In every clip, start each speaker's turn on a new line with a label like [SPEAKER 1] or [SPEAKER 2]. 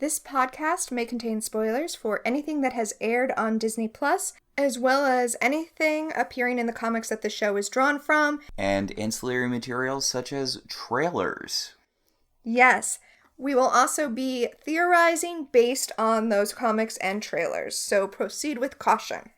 [SPEAKER 1] This podcast may contain spoilers for anything that has aired on Disney Plus, as well as anything appearing in the comics that the show is drawn from.
[SPEAKER 2] And ancillary materials such as trailers.
[SPEAKER 1] Yes, we will also be theorizing based on those comics and trailers, so proceed with caution.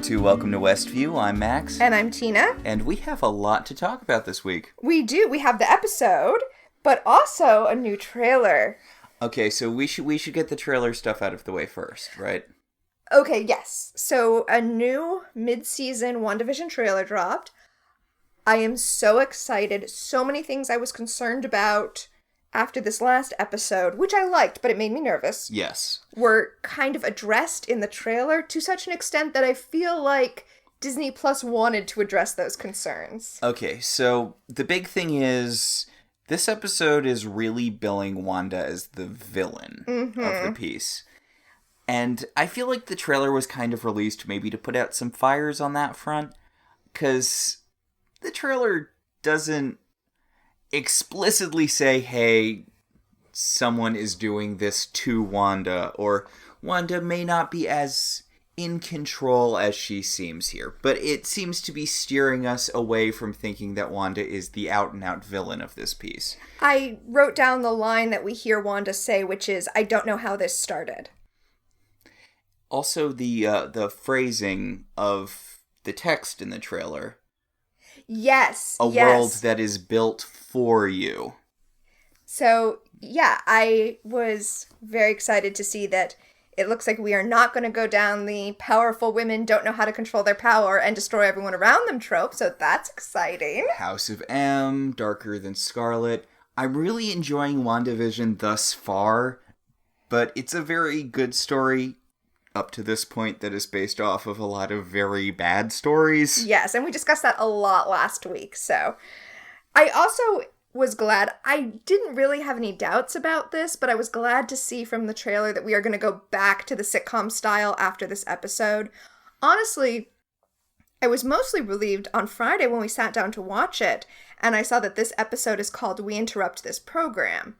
[SPEAKER 2] Welcome to Westview. I'm Max.
[SPEAKER 1] And I'm Tina.
[SPEAKER 2] And we have a lot to talk about this week.
[SPEAKER 1] We do. We have the episode, but also a new trailer.
[SPEAKER 2] Okay, so we should get the trailer stuff out of the way first, right?
[SPEAKER 1] Okay, yes. So a new mid-season WandaVision trailer dropped. I am so excited. So many things I was concerned about after this last episode, which I liked, but it made me nervous.
[SPEAKER 2] Yes.
[SPEAKER 1] Were kind of addressed in the trailer to such an extent that I feel like Disney Plus wanted to address those concerns.
[SPEAKER 2] Okay, so the big thing is this episode is really billing Wanda as the villain of the piece. And I feel like the trailer was kind of released maybe to put out some fires on that front, because the trailer doesn't explicitly say, hey, someone is doing this to Wanda, or Wanda may not be as in control as she seems here. But it seems to be steering us away from thinking that Wanda is the out-and-out villain of this piece.
[SPEAKER 1] I wrote down the line that we hear Wanda say, which is, I don't know how this started.
[SPEAKER 2] Also, the phrasing of the text in the trailer.
[SPEAKER 1] Yes.
[SPEAKER 2] A world that is built for you.
[SPEAKER 1] So, yeah, I was very excited to see that it looks like we are not going to go down the powerful women don't know how to control their power and destroy everyone around them trope, so that's exciting.
[SPEAKER 2] House of M, Darker Than Scarlet. I'm really enjoying WandaVision thus far, but it's a very good story up to this point that is based off of a lot of very bad stories.
[SPEAKER 1] Yes, and we discussed that a lot last week, so I also was glad. I didn't really have any doubts about this, but I was glad to see from the trailer that we are going to go back to the sitcom style after this episode. Honestly, I was mostly relieved on Friday when we sat down to watch it, and I saw that this episode is called We Interrupt This Program.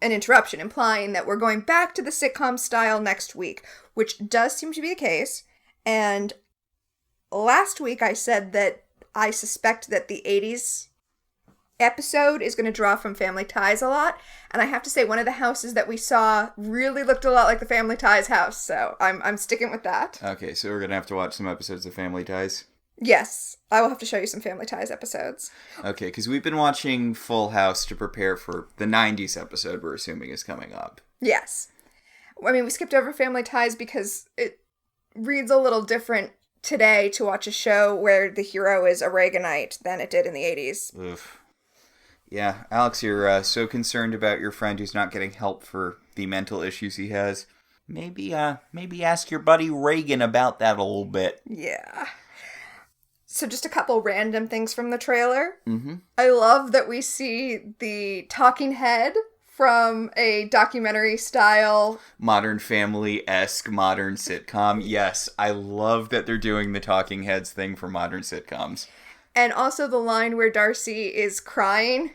[SPEAKER 1] An interruption, implying that we're going back to the sitcom style next week, which does seem to be the case. And last week I said that I suspect that the 80s episode is going to draw from Family Ties a lot. And I have to say, one of the houses that we saw really looked a lot like the Family Ties house. So I'm sticking with that.
[SPEAKER 2] Okay, so we're going to have to watch some episodes of Family Ties.
[SPEAKER 1] Yes, I will have to show you some Family Ties episodes.
[SPEAKER 2] Okay, because we've been watching Full House to prepare for the 90s episode we're assuming is coming up.
[SPEAKER 1] Yes. I mean, we skipped over Family Ties because it reads a little different today to watch a show where the hero is a Reaganite than it did in the 80s.
[SPEAKER 2] Oof. Yeah, Alex, you're so concerned about your friend who's not getting help for the mental issues he has. Maybe ask your buddy Reagan about that a little bit.
[SPEAKER 1] Yeah. So just a couple random things from the trailer.
[SPEAKER 2] Mm-hmm.
[SPEAKER 1] I love that we see the talking head from a documentary style.
[SPEAKER 2] Modern Family-esque modern sitcom. Yes, I love that they're doing the talking heads thing for modern sitcoms.
[SPEAKER 1] And also the line where Darcy is crying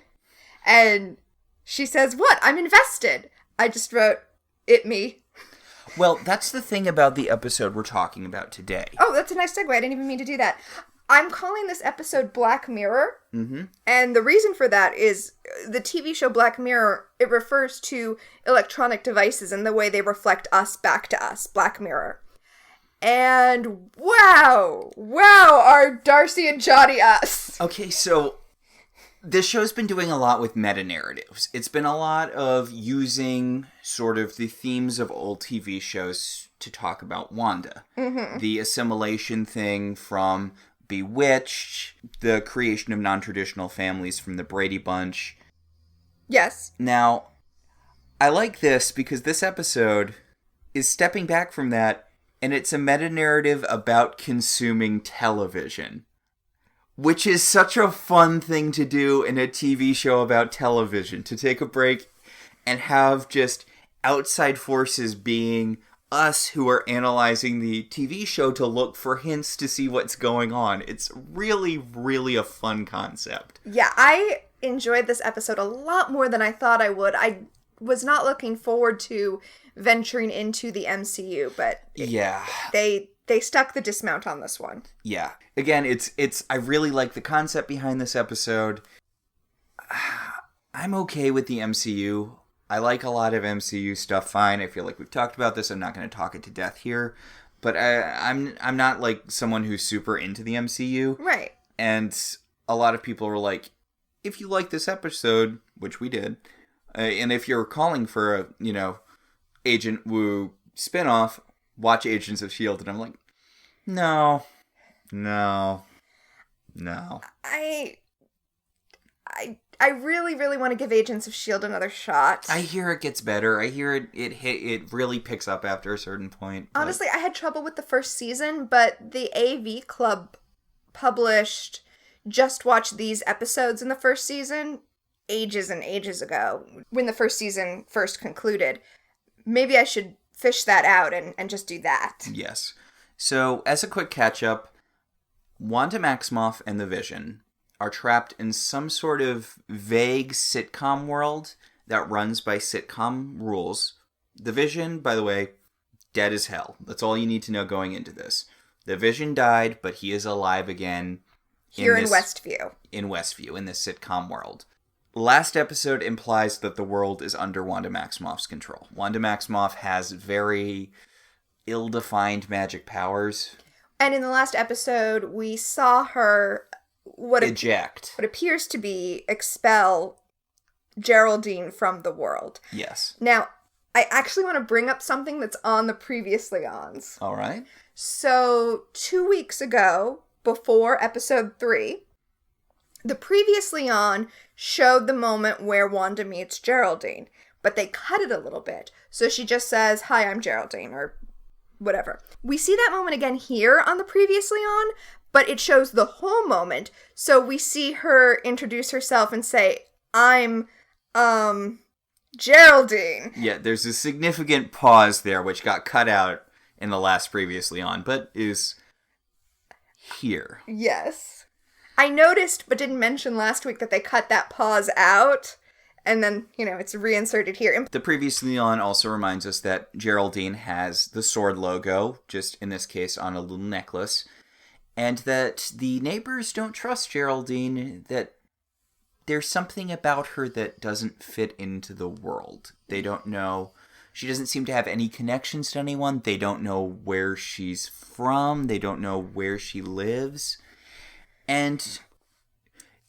[SPEAKER 1] and she says, "What? I'm invested." I just wrote, "It me."
[SPEAKER 2] Well, that's the thing about the episode we're talking about today.
[SPEAKER 1] Oh, that's a nice segue. I didn't even mean to do that. I'm calling this episode Black Mirror.
[SPEAKER 2] Mm-hmm.
[SPEAKER 1] And the reason for that is the TV show Black Mirror, it refers to electronic devices and the way they reflect us back to us. Black Mirror. And wow, are Darcy and Johnny us.
[SPEAKER 2] Okay, so this show's been doing a lot with meta-narratives. It's been a lot of using sort of the themes of old TV shows to talk about Wanda.
[SPEAKER 1] Mm-hmm.
[SPEAKER 2] The assimilation thing from Bewitched, the creation of non-traditional families from the Brady Bunch.
[SPEAKER 1] Yes.
[SPEAKER 2] Now, I like this because this episode is stepping back from that, and it's a meta-narrative about consuming television. Which is such a fun thing to do in a TV show about television. To take a break and have just outside forces being us who are analyzing the TV show to look for hints to see what's going on. It's really, really a fun concept.
[SPEAKER 1] Yeah, I enjoyed this episode a lot more than I thought I would. I was not looking forward to venturing into the MCU, but
[SPEAKER 2] yeah,
[SPEAKER 1] they stuck the dismount on this one.
[SPEAKER 2] Yeah. Again, it's I really like the concept behind this episode. I'm okay with the MCU. I like a lot of MCU stuff fine. I feel like we've talked about this. I'm not going to talk it to death here. But I'm not like someone who's super into the MCU.
[SPEAKER 1] Right.
[SPEAKER 2] And a lot of people were like, if you like this episode, which we did, and if you're calling for a, Agent Woo spinoff, watch Agents of S.H.I.E.L.D. And I'm like, no.
[SPEAKER 1] I really, really want to give Agents of S.H.I.E.L.D. another shot.
[SPEAKER 2] I hear it gets better. I hear it really picks up after a certain point.
[SPEAKER 1] But... Honestly, I had trouble with the first season, but the AV Club published Just Watch These Episodes in the first season ages and ages ago, when the first season first concluded. Maybe I should fish that out and just do that.
[SPEAKER 2] Yes. So, as a quick catch-up, Wanda Maximoff and the Vision are trapped in some sort of vague sitcom world that runs by sitcom rules. The Vision, by the way, dead as hell. That's all you need to know going into this. The Vision died, but he is alive again.
[SPEAKER 1] Here in Westview.
[SPEAKER 2] In Westview, in this sitcom world. Last episode implies that the world is under Wanda Maximoff's control. Wanda Maximoff has very ill-defined magic powers.
[SPEAKER 1] And in the last episode, we saw her... What appears to be expel Geraldine from the world.
[SPEAKER 2] Yes.
[SPEAKER 1] Now, I actually want to bring up something that's on the Previously Ons.
[SPEAKER 2] All right.
[SPEAKER 1] So, 2 weeks ago, before episode 3, the Previously On showed the moment where Wanda meets Geraldine, but they cut it a little bit. So she just says, "Hi, I'm Geraldine," or whatever. We see that moment again here on the Previously On, but it shows the whole moment. So we see her introduce herself and say, "I'm, Geraldine."
[SPEAKER 2] Yeah, there's a significant pause there, which got cut out in the last Previously On, but is here.
[SPEAKER 1] Yes. I noticed, but didn't mention last week, that they cut that pause out, and then, it's reinserted here.
[SPEAKER 2] The Previously On also reminds us that Geraldine has the sword logo, just in this case on a little necklace, and that the neighbors don't trust Geraldine, that there's something about her that doesn't fit into the world. They don't know. She doesn't seem to have any connections to anyone. They don't know where she's from. They don't know where she lives. And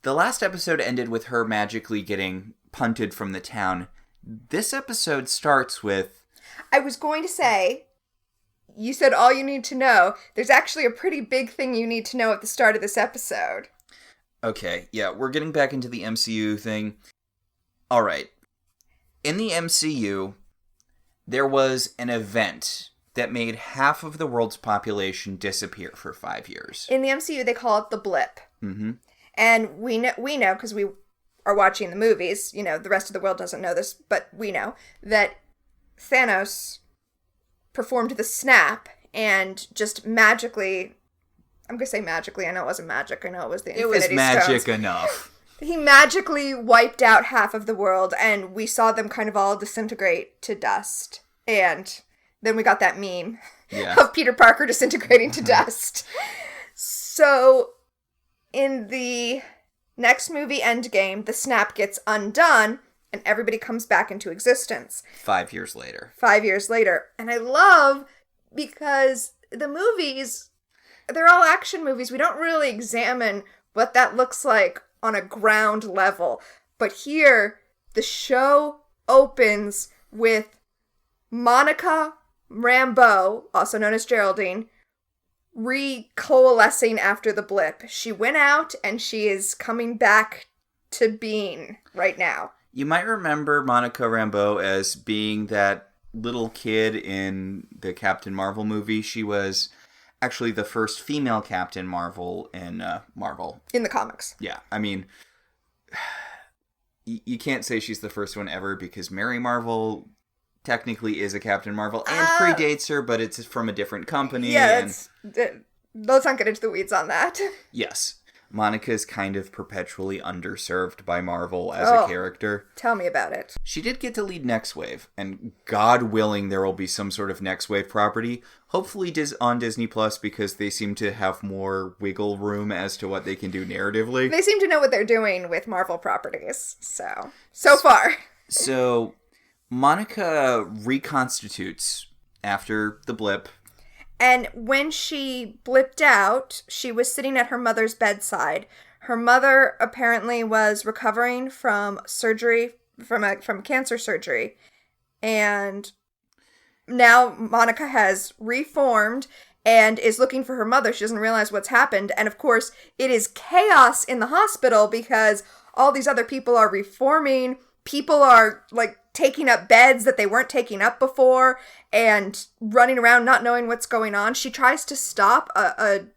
[SPEAKER 2] the last episode ended with her magically getting punted from the town. This episode starts with...
[SPEAKER 1] I was going to say, you said all you need to know. There's actually a pretty big thing you need to know at the start of this episode.
[SPEAKER 2] Okay, yeah, we're getting back into the MCU thing. All right. In the MCU, there was an event that made half of the world's population disappear for 5 years.
[SPEAKER 1] In the MCU, they call it the blip.
[SPEAKER 2] Mm-hmm.
[SPEAKER 1] And we know, because we are watching the movies, the rest of the world doesn't know this, but we know, that Thanos performed the snap and just magically, I'm going to say magically, I know it wasn't magic, I know it was the Infinity Stones.
[SPEAKER 2] It was magic enough.
[SPEAKER 1] He magically wiped out half of the world, and we saw them kind of all disintegrate to dust. And then we got that meme of Peter Parker disintegrating to dust. So, in the next movie, Endgame, the snap gets undone, and everybody comes back into existence.
[SPEAKER 2] 5 years later.
[SPEAKER 1] 5 years later. And I love, because the movies, they're all action movies. We don't really examine what that looks like on a ground level. But here, the show opens with Monica Rambeau, also known as Geraldine, recoalescing after the blip. She went out, and she is coming back to being right now.
[SPEAKER 2] You might remember Monica Rambeau as being that little kid in the Captain Marvel movie. She was actually the first female Captain Marvel in Marvel.
[SPEAKER 1] In the comics.
[SPEAKER 2] Yeah, I mean, you can't say she's the first one ever because Mary Marvel technically is a Captain Marvel and predates her, but it's from a different company.
[SPEAKER 1] Yeah, let's not get into the weeds on that.
[SPEAKER 2] Yes. Monica is kind of perpetually underserved by Marvel as a character.
[SPEAKER 1] Tell me about it.
[SPEAKER 2] She did get to lead Next Wave, and God willing there will be some sort of Next Wave property, hopefully on Disney Plus, because they seem to have more wiggle room as to what they can do narratively.
[SPEAKER 1] They seem to know what they're doing with Marvel properties, so far.
[SPEAKER 2] So, Monica reconstitutes after the blip.
[SPEAKER 1] And when she blipped out, she was sitting at her mother's bedside. Her mother apparently was recovering from surgery, from cancer surgery. And now Monica has reformed and is looking for her mother. She doesn't realize what's happened. And of course, it is chaos in the hospital because all these other people are reforming. People are, like, taking up beds that they weren't taking up before and running around not knowing what's going on. She tries to stop an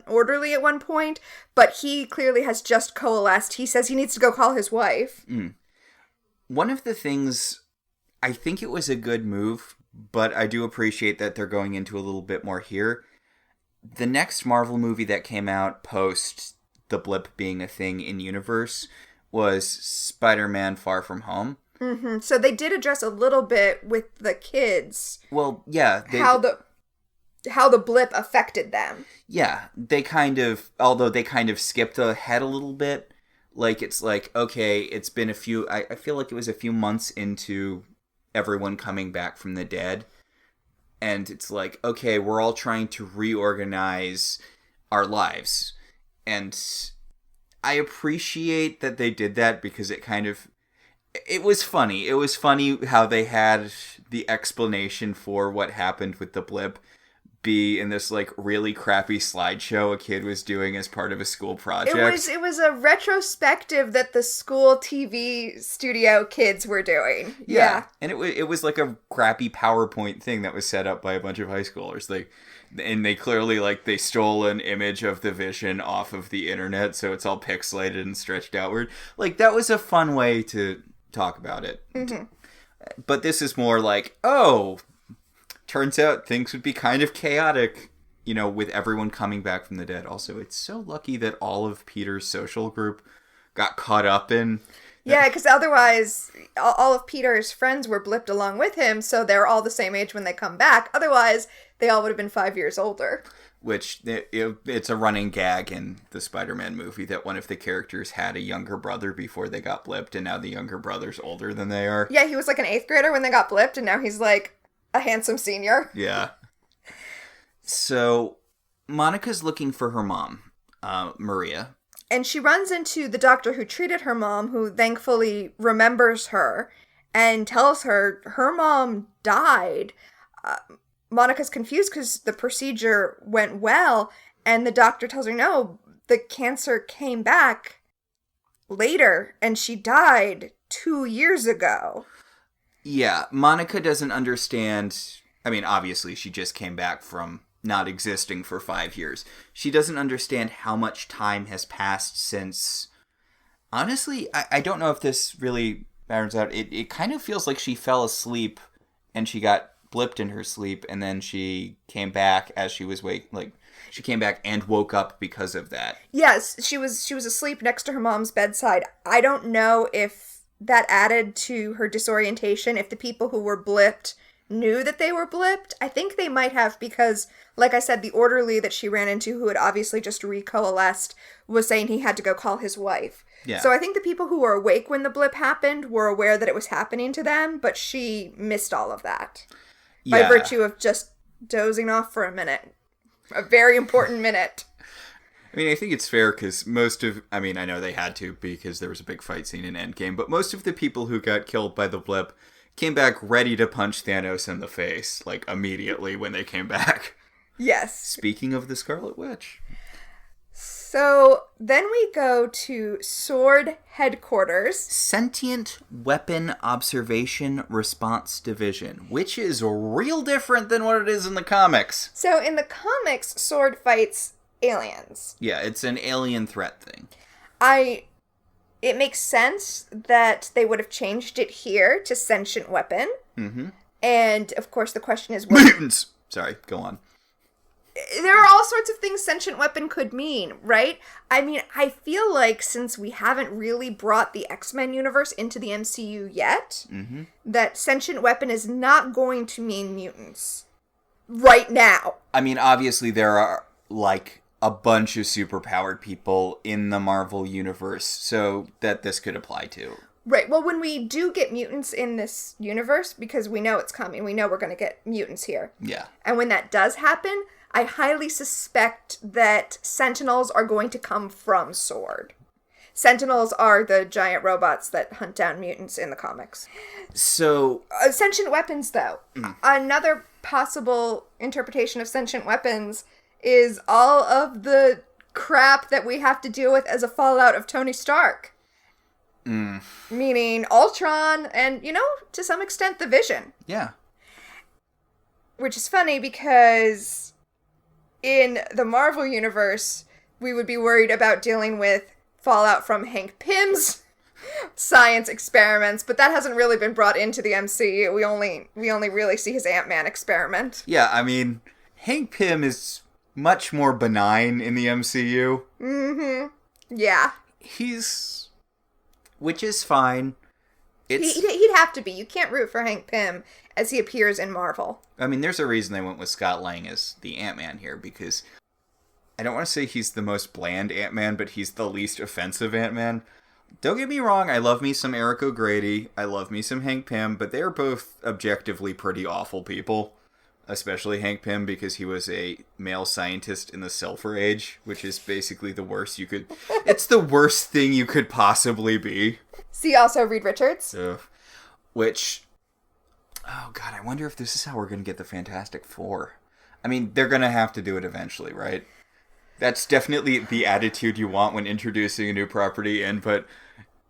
[SPEAKER 1] orderly at one point, but he clearly has just coalesced. He says he needs to go call his wife.
[SPEAKER 2] One of the things, I think it was a good move, but I do appreciate that they're going into a little bit more here. The next Marvel movie that came out post the blip being a thing in universe was Spider-Man Far From Home.
[SPEAKER 1] Mm-hmm. So they did address a little bit with the kids.
[SPEAKER 2] Well, yeah.
[SPEAKER 1] How the blip affected them.
[SPEAKER 2] Yeah. Although they kind of skipped ahead a little bit. Like, it's like, okay, it's been I feel like it was a few months into everyone coming back from the dead. And it's like, okay, we're all trying to reorganize our lives. And I appreciate that they did that because it was funny. It was funny how they had the explanation for what happened with the blip be in this, like, really crappy slideshow a kid was doing as part of a school project.
[SPEAKER 1] It was a retrospective that the school TV studio kids were doing. Yeah.
[SPEAKER 2] And it was like a crappy PowerPoint thing that was set up by a bunch of high schoolers. And they clearly, like, they stole an image of the Vision off of the internet, so it's all pixelated and stretched outward. Like, that was a fun way to talk about it.
[SPEAKER 1] Mm-hmm.
[SPEAKER 2] But this is more like, oh, turns out things would be kind of chaotic, with everyone coming back from the dead. Also, it's so lucky that all of Peter's social group got caught up in...
[SPEAKER 1] Yeah, because otherwise, all of Peter's friends were blipped along with him, so they're all the same age when they come back. Otherwise, they all would have been 5 years older.
[SPEAKER 2] Which, it's a running gag in the Spider-Man movie that one of the characters had a younger brother before they got blipped, and now the younger brother's older than they are.
[SPEAKER 1] Yeah, he was like an 8th grader when they got blipped, and now he's like a handsome senior.
[SPEAKER 2] Yeah. So, Monica's looking for her mom, Maria.
[SPEAKER 1] And she runs into the doctor who treated her mom, who thankfully remembers her, and tells her her mom died. Monica's confused because the procedure went well, and the doctor tells her, no, the cancer came back later, and she died 2 years ago.
[SPEAKER 2] Yeah, Monica doesn't understand. I mean, obviously, she just came back from not existing for 5 years. She doesn't understand how much time has passed since... Honestly, I don't know if this really matters out. It kind of feels like she fell asleep and she got blipped in her sleep, and then she came back as she was she came back and woke up because of that.
[SPEAKER 1] Yes, she was asleep next to her mom's bedside. I don't know if that added to her disorientation, if the people who were blipped knew that they were blipped. I think they might have, because, like I said, the orderly that she ran into, who had obviously just recoalesced, was saying he had to go call his wife.
[SPEAKER 2] Yeah.
[SPEAKER 1] So I think the people who were awake when the blip happened were aware that it was happening to them, but she missed all of that. By virtue of just dozing off for a minute. A very important minute.
[SPEAKER 2] I mean, I think it's fair because I know they had to because there was a big fight scene in Endgame, but most of the people who got killed by the blip came back ready to punch Thanos in the face, immediately when they came back.
[SPEAKER 1] Yes.
[SPEAKER 2] Speaking of the Scarlet Witch.
[SPEAKER 1] So then we go to Sword headquarters.
[SPEAKER 2] Sentient Weapon Observation Response Division, which is real different than what it is in the comics.
[SPEAKER 1] So in the comics, Sword fights aliens.
[SPEAKER 2] Yeah, it's an alien threat thing.
[SPEAKER 1] It makes sense that they would have changed it here to Sentient Weapon.
[SPEAKER 2] Mm-hmm.
[SPEAKER 1] And, of course, the question is...
[SPEAKER 2] Mutants! Sorry, go on.
[SPEAKER 1] There are all sorts of things Sentient Weapon could mean, right? I mean, I feel like since we haven't really brought the X-Men universe into the MCU yet, that Sentient Weapon is not going to mean mutants. Right now.
[SPEAKER 2] I mean, obviously there are, like, a bunch of superpowered people in the Marvel universe, so that this could apply to.
[SPEAKER 1] Right. Well, when we do get mutants in this universe, because we know it's coming, we know we're going to get mutants here.
[SPEAKER 2] Yeah.
[SPEAKER 1] And when that does happen, I highly suspect that Sentinels are going to come from Sword. Sentinels are the giant robots that hunt down mutants in the comics.
[SPEAKER 2] So...
[SPEAKER 1] Sentient weapons, though. Another possible interpretation of sentient weapons is all of the crap that we have to deal with as a fallout of Tony Stark. Meaning Ultron and, to some extent, the Vision.
[SPEAKER 2] Yeah.
[SPEAKER 1] Which is funny because in the Marvel universe, we would be worried about dealing with fallout from Hank Pym's science experiments, but that hasn't really been brought into the MCU. We only really see his Ant-Man experiment.
[SPEAKER 2] Yeah, I mean, Hank Pym is much more benign in the MCU.
[SPEAKER 1] Mm-hmm. Yeah.
[SPEAKER 2] Which is fine.
[SPEAKER 1] He'd have to be. You can't root for Hank Pym as he appears in Marvel.
[SPEAKER 2] I mean, there's a reason they went with Scott Lang as the Ant-Man here, because I don't want to say he's the most bland Ant-Man, but he's the least offensive Ant-Man. Don't get me wrong, I love me some Eric O'Grady, I love me some Hank Pym, but they're both objectively pretty awful people. Especially Hank Pym, because he was a male scientist in the Silver Age, which is basically the worst you could... It's the worst thing you could possibly be.
[SPEAKER 1] See also Reed Richards.
[SPEAKER 2] Which... Oh god, I wonder if this is how we're going to get the Fantastic Four. I mean, they're going to have to do it eventually, right? That's definitely the attitude you want when introducing a new property in, but...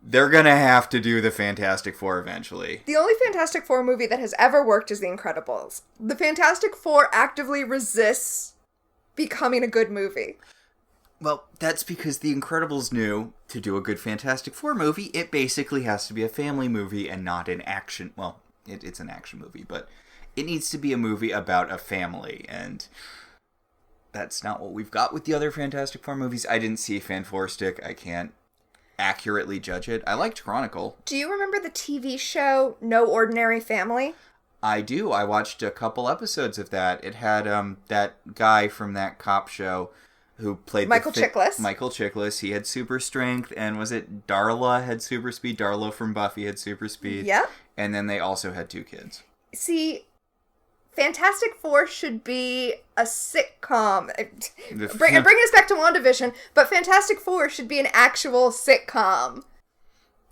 [SPEAKER 2] They're gonna have to do the Fantastic Four eventually.
[SPEAKER 1] The only Fantastic Four movie that has ever worked is The Incredibles. The Fantastic Four actively resists becoming a good movie.
[SPEAKER 2] Well, that's because The Incredibles knew to do a good Fantastic Four movie, it basically has to be a family movie and not an action... Well, it's an action movie, but it needs to be a movie about a family, and that's not what we've got with the other Fantastic Four movies. I didn't see Fan Four Stick, I can't accurately judge it. I liked Chronicle.
[SPEAKER 1] Do you remember the TV show No Ordinary Family?
[SPEAKER 2] I do. I watched a couple episodes of that. It had that guy from that cop show who played
[SPEAKER 1] Michael Chiklis.
[SPEAKER 2] Michael Chiklis. He had super strength, and was it Darla had super speed? Darla from Buffy had super speed.
[SPEAKER 1] Yep.
[SPEAKER 2] And then they also had 2 kids.
[SPEAKER 1] See, Fantastic Four should be a sitcom. Bringing us back to WandaVision, but Fantastic Four should be an actual sitcom.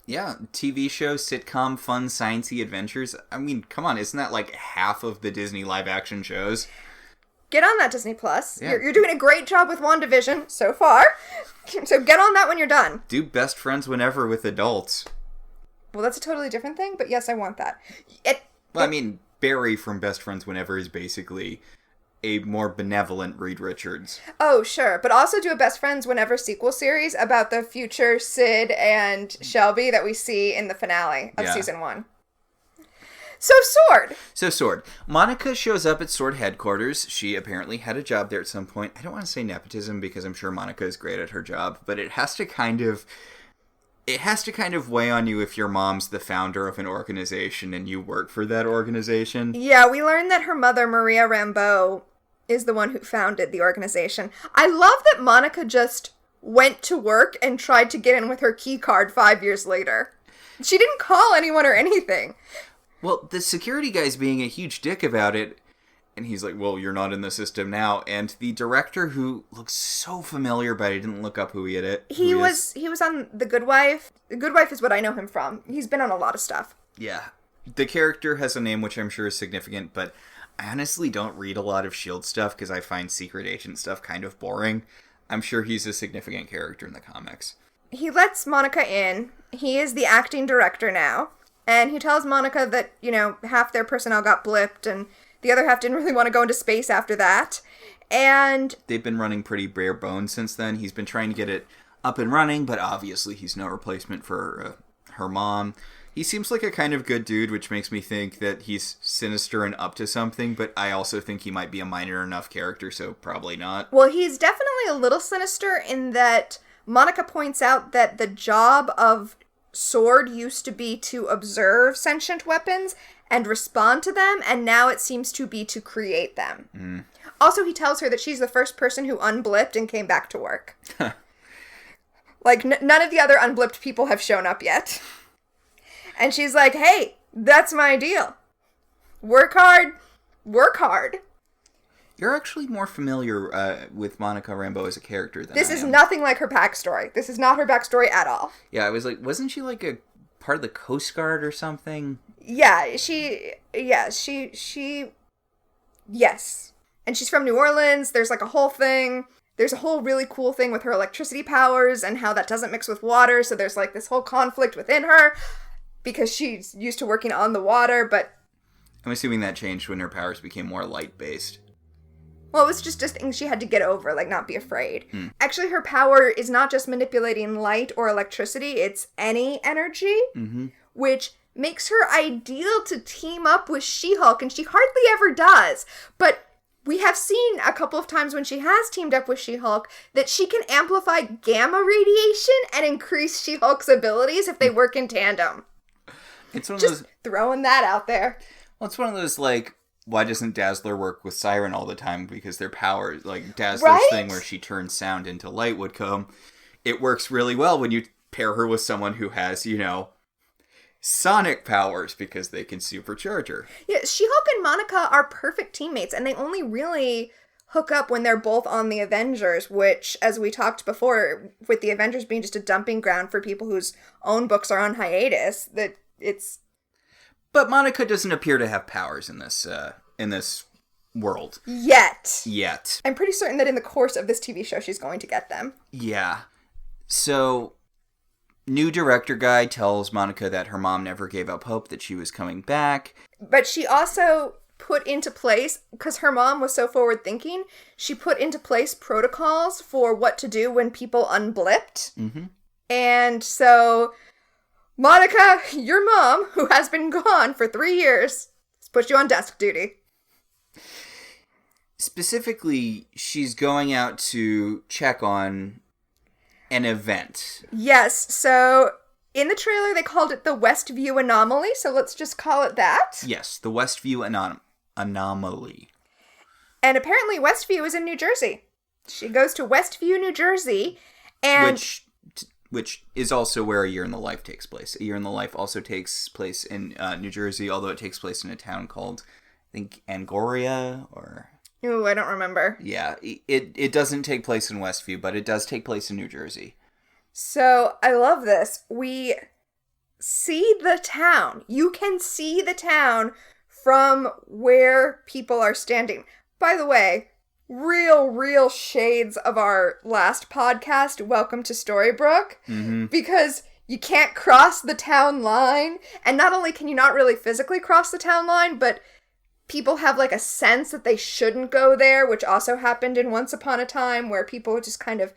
[SPEAKER 2] Yeah, TV show, sitcom, fun, sciencey adventures. I mean, come on, isn't that like half of the Disney live-action shows?
[SPEAKER 1] Get on that, Disney Plus.
[SPEAKER 2] Yeah.
[SPEAKER 1] You're doing a great job with WandaVision so far. So get on that when you're done.
[SPEAKER 2] Do Best Friends Whenever with adults.
[SPEAKER 1] Well, that's a totally different thing, but yes, I want that.
[SPEAKER 2] I mean, Barry from Best Friends Whenever is basically a more benevolent Reed Richards.
[SPEAKER 1] Oh, sure. But also do a Best Friends Whenever sequel series about the future Sid and Shelby that we see in the finale of season 1. So Sword.
[SPEAKER 2] Monica shows up at Sword headquarters. She apparently had a job there at some point. I don't want to say nepotism because I'm sure Monica is great at her job, but it has to kind of weigh on you if your mom's the founder of an organization and you work for that organization.
[SPEAKER 1] Yeah, we learned that her mother, Maria Rambeau, is the one who founded the organization. I love that Monica just went to work and tried to get in with her key card 5 years later. She didn't call anyone or anything.
[SPEAKER 2] Well, the security guy's being a huge dick about it, and he's like, well, you're not in the system now. And the director, who looks so familiar, but I didn't look up who he is.
[SPEAKER 1] He was on The Good Wife. The Good Wife is what I know him from. He's been on a lot of stuff.
[SPEAKER 2] Yeah. The character has a name which I'm sure is significant, but I honestly don't read a lot of S.H.I.E.L.D. stuff because I find Secret Agent stuff kind of boring. I'm sure he's a significant character in the comics.
[SPEAKER 1] He lets Monica in. He is the acting director now. And he tells Monica that, half their personnel got blipped and the other half didn't really want to go into space after that. And
[SPEAKER 2] they've been running pretty bare bones since then. He's been trying to get it up and running, but obviously he's no replacement for her mom. He seems like a kind of good dude, which makes me think that he's sinister and up to something, but I also think he might be a minor enough character, so probably not.
[SPEAKER 1] Well, he's definitely a little sinister in that Monica points out that the job of SWORD used to be to observe sentient weapons and respond to them, and now it seems to be to create them.
[SPEAKER 2] Mm.
[SPEAKER 1] Also, he tells her that she's the first person who unblipped and came back to work. Like, none of the other unblipped people have shown up yet. And she's like, hey, that's my deal. Work hard. Work hard.
[SPEAKER 2] You're actually more familiar with Monica Rambeau as a character than
[SPEAKER 1] This
[SPEAKER 2] I
[SPEAKER 1] is
[SPEAKER 2] am.
[SPEAKER 1] nothing like her backstory. This is not her backstory at all.
[SPEAKER 2] Yeah, I was like, wasn't she like a part of the Coast Guard or something?
[SPEAKER 1] Yeah, yes. And she's from New Orleans. There's like a whole thing. There's a whole really cool thing with her electricity powers and how that doesn't mix with water. So there's like this whole conflict within her because she's used to working on the water, but
[SPEAKER 2] I'm assuming that changed when her powers became more light-based.
[SPEAKER 1] well, it was just things she had to get over, like not be afraid. Actually, her power is not just manipulating light or electricity, it's any energy, which makes her ideal to team up with She-Hulk, and she hardly ever does. But we have seen a couple of times when she has teamed up with She-Hulk that she can amplify gamma radiation and increase She-Hulk's abilities if they work in tandem.
[SPEAKER 2] It's one of
[SPEAKER 1] Just
[SPEAKER 2] those.
[SPEAKER 1] throwing that out there.
[SPEAKER 2] Well, it's one of those like, why doesn't Dazzler work with Siren all the time? Because their powers, like Dazzler's
[SPEAKER 1] Right?
[SPEAKER 2] thing where she turns sound into light would come. It works really well when you pair her with someone who has, sonic powers because they can supercharge her.
[SPEAKER 1] Yeah, She-Hulk and Monica are perfect teammates, and they only really hook up when they're both on the Avengers, which, as we talked before, with the Avengers being just a dumping ground for people whose own books are on hiatus, that it's...
[SPEAKER 2] But Monica doesn't appear to have powers in this world.
[SPEAKER 1] Yet. I'm pretty certain that in the course of this TV show, she's going to get them.
[SPEAKER 2] Yeah. So, new director guy tells Monica that her mom never gave up hope that she was coming back.
[SPEAKER 1] But she also put into place, because her mom was so forward-thinking, she put into place protocols for what to do when people unblipped.
[SPEAKER 2] Mm-hmm.
[SPEAKER 1] And so, Monica, your mom, who has been gone for 3 years, has put you on desk duty.
[SPEAKER 2] Specifically, she's going out to check on an event.
[SPEAKER 1] Yes, so in the trailer they called it the Westview anomaly, so let's just call it that.
[SPEAKER 2] Yes, the Westview anomaly.
[SPEAKER 1] And apparently Westview is in New Jersey. She goes to Westview, New Jersey, and...
[SPEAKER 2] Which is also where A Year in the Life takes place. A Year in the Life also takes place in New Jersey, although it takes place in a town called, I think, Angoria, or...
[SPEAKER 1] Ooh, I don't remember.
[SPEAKER 2] Yeah, it doesn't take place in Westview, but it does take place in New Jersey.
[SPEAKER 1] So, I love this. We see the town. You can see the town from where people are standing. By the way, real shades of our last podcast, Welcome to Storybrooke, because you can't cross the town line, and not only can you not really physically cross the town line, but people have like a sense that they shouldn't go there, which also happened in Once Upon a Time, where people just kind of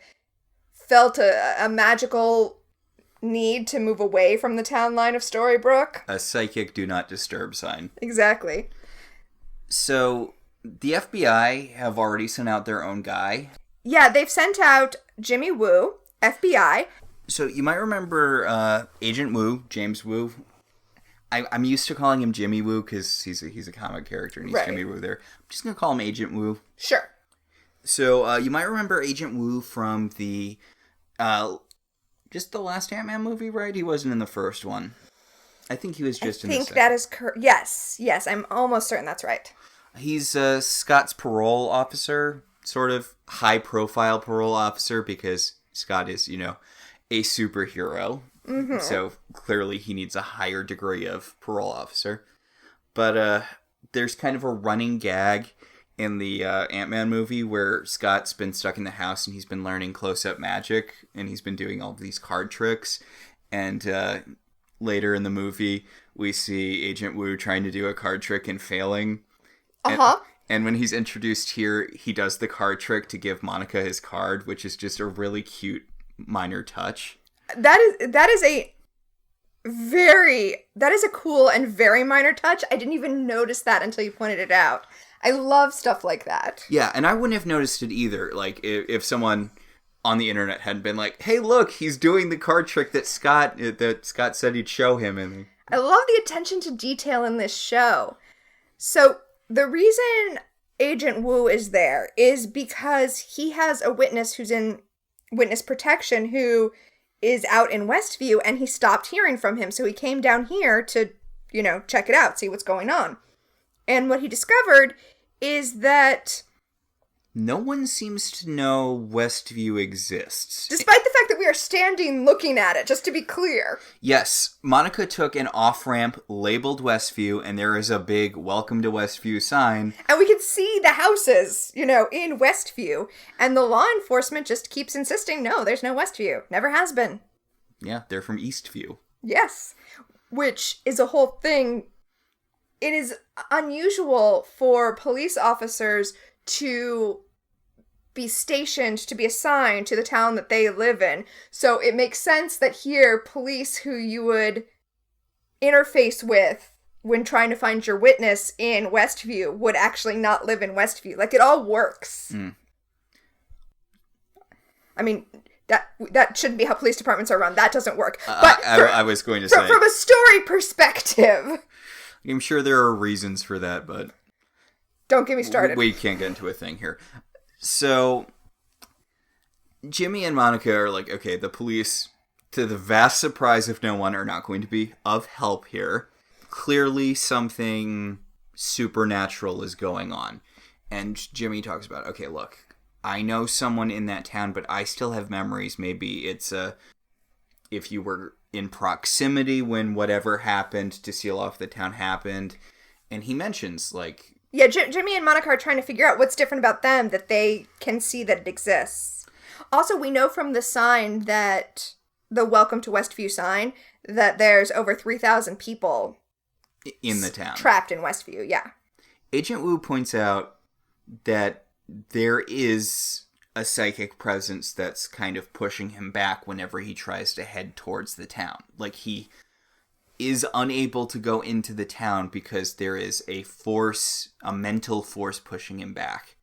[SPEAKER 1] felt a magical need to move away from the town line of Storybrooke.
[SPEAKER 2] A psychic do not disturb sign.
[SPEAKER 1] Exactly.
[SPEAKER 2] So, the FBI have already sent out their own guy.
[SPEAKER 1] Yeah, they've sent out Jimmy Woo, FBI.
[SPEAKER 2] So, you might remember Agent Woo, James Woo. I'm used to calling him Jimmy Woo because he's a comic character and he's
[SPEAKER 1] right.
[SPEAKER 2] Jimmy Woo there. I'm just going to call him Agent Woo.
[SPEAKER 1] Sure.
[SPEAKER 2] So, you might remember Agent Woo from the, just the last Ant-Man movie, right? He wasn't in the first one. I think he was just in the second.
[SPEAKER 1] I think that is correct. Yes, I'm almost certain that's right.
[SPEAKER 2] He's Scott's parole officer, sort of high-profile parole officer, because Scott is, a superhero. Mm-hmm. So, clearly he needs a higher degree of parole officer. But, there's kind of a running gag in the Ant-Man movie where Scott's been stuck in the house and he's been learning close-up magic and he's been doing all these card tricks. And later in the movie, we see Agent Woo trying to do a card trick and failing. And when he's introduced here, he does the card trick to give Monica his card, which is just a really cute minor touch.
[SPEAKER 1] That is a cool and very minor touch. I didn't even notice that until you pointed it out. I love stuff like that.
[SPEAKER 2] Yeah, and I wouldn't have noticed it either. Like, if someone on the internet hadn't been like, hey, look, he's doing the card trick that Scott said he'd show him. And
[SPEAKER 1] I love the attention to detail in this show. So, the reason Agent Woo is there is because he has a witness who's in witness protection who is out in Westview, and he stopped hearing from him. So he came down here to, check it out, see what's going on. And what he discovered is that
[SPEAKER 2] no one seems to know Westview exists.
[SPEAKER 1] Despite the fact that we are standing looking at it, just to be clear.
[SPEAKER 2] Yes, Monica took an off-ramp labeled Westview, and there is a big Welcome to Westview sign.
[SPEAKER 1] And we can see the houses, in Westview. And the law enforcement just keeps insisting, no, there's no Westview. Never has been.
[SPEAKER 2] Yeah, they're from Eastview.
[SPEAKER 1] Yes, which is a whole thing. It is unusual for police officers to be stationed, to be assigned to the town that they live in. So it makes sense that here, police who you would interface with when trying to find your witness in Westview would actually not live in Westview. Like, it all works. I mean, that shouldn't be how police departments are run. That doesn't work. But
[SPEAKER 2] I was going to say...
[SPEAKER 1] From a story perspective...
[SPEAKER 2] I'm sure there are reasons for that, but...
[SPEAKER 1] Don't get me started.
[SPEAKER 2] We can't get into a thing here. So, Jimmy and Monica are like, okay, the police, to the vast surprise of no one, are not going to be of help here. Clearly something supernatural is going on. And Jimmy talks about, okay, look, I know someone in that town, but I still have memories. Maybe it's if you were in proximity when whatever happened to seal off the town happened. And he mentions, like...
[SPEAKER 1] Yeah, Jimmy and Monica are trying to figure out what's different about them that they can see that it exists. Also, we know from the sign that, the Welcome to Westview sign, that there's over 3,000 people...
[SPEAKER 2] in the town.
[SPEAKER 1] Trapped in Westview, yeah.
[SPEAKER 2] Agent Woo points out that there is a psychic presence that's kind of pushing him back whenever he tries to head towards the town. Like, he is unable to go into the town because there is a mental force pushing him back.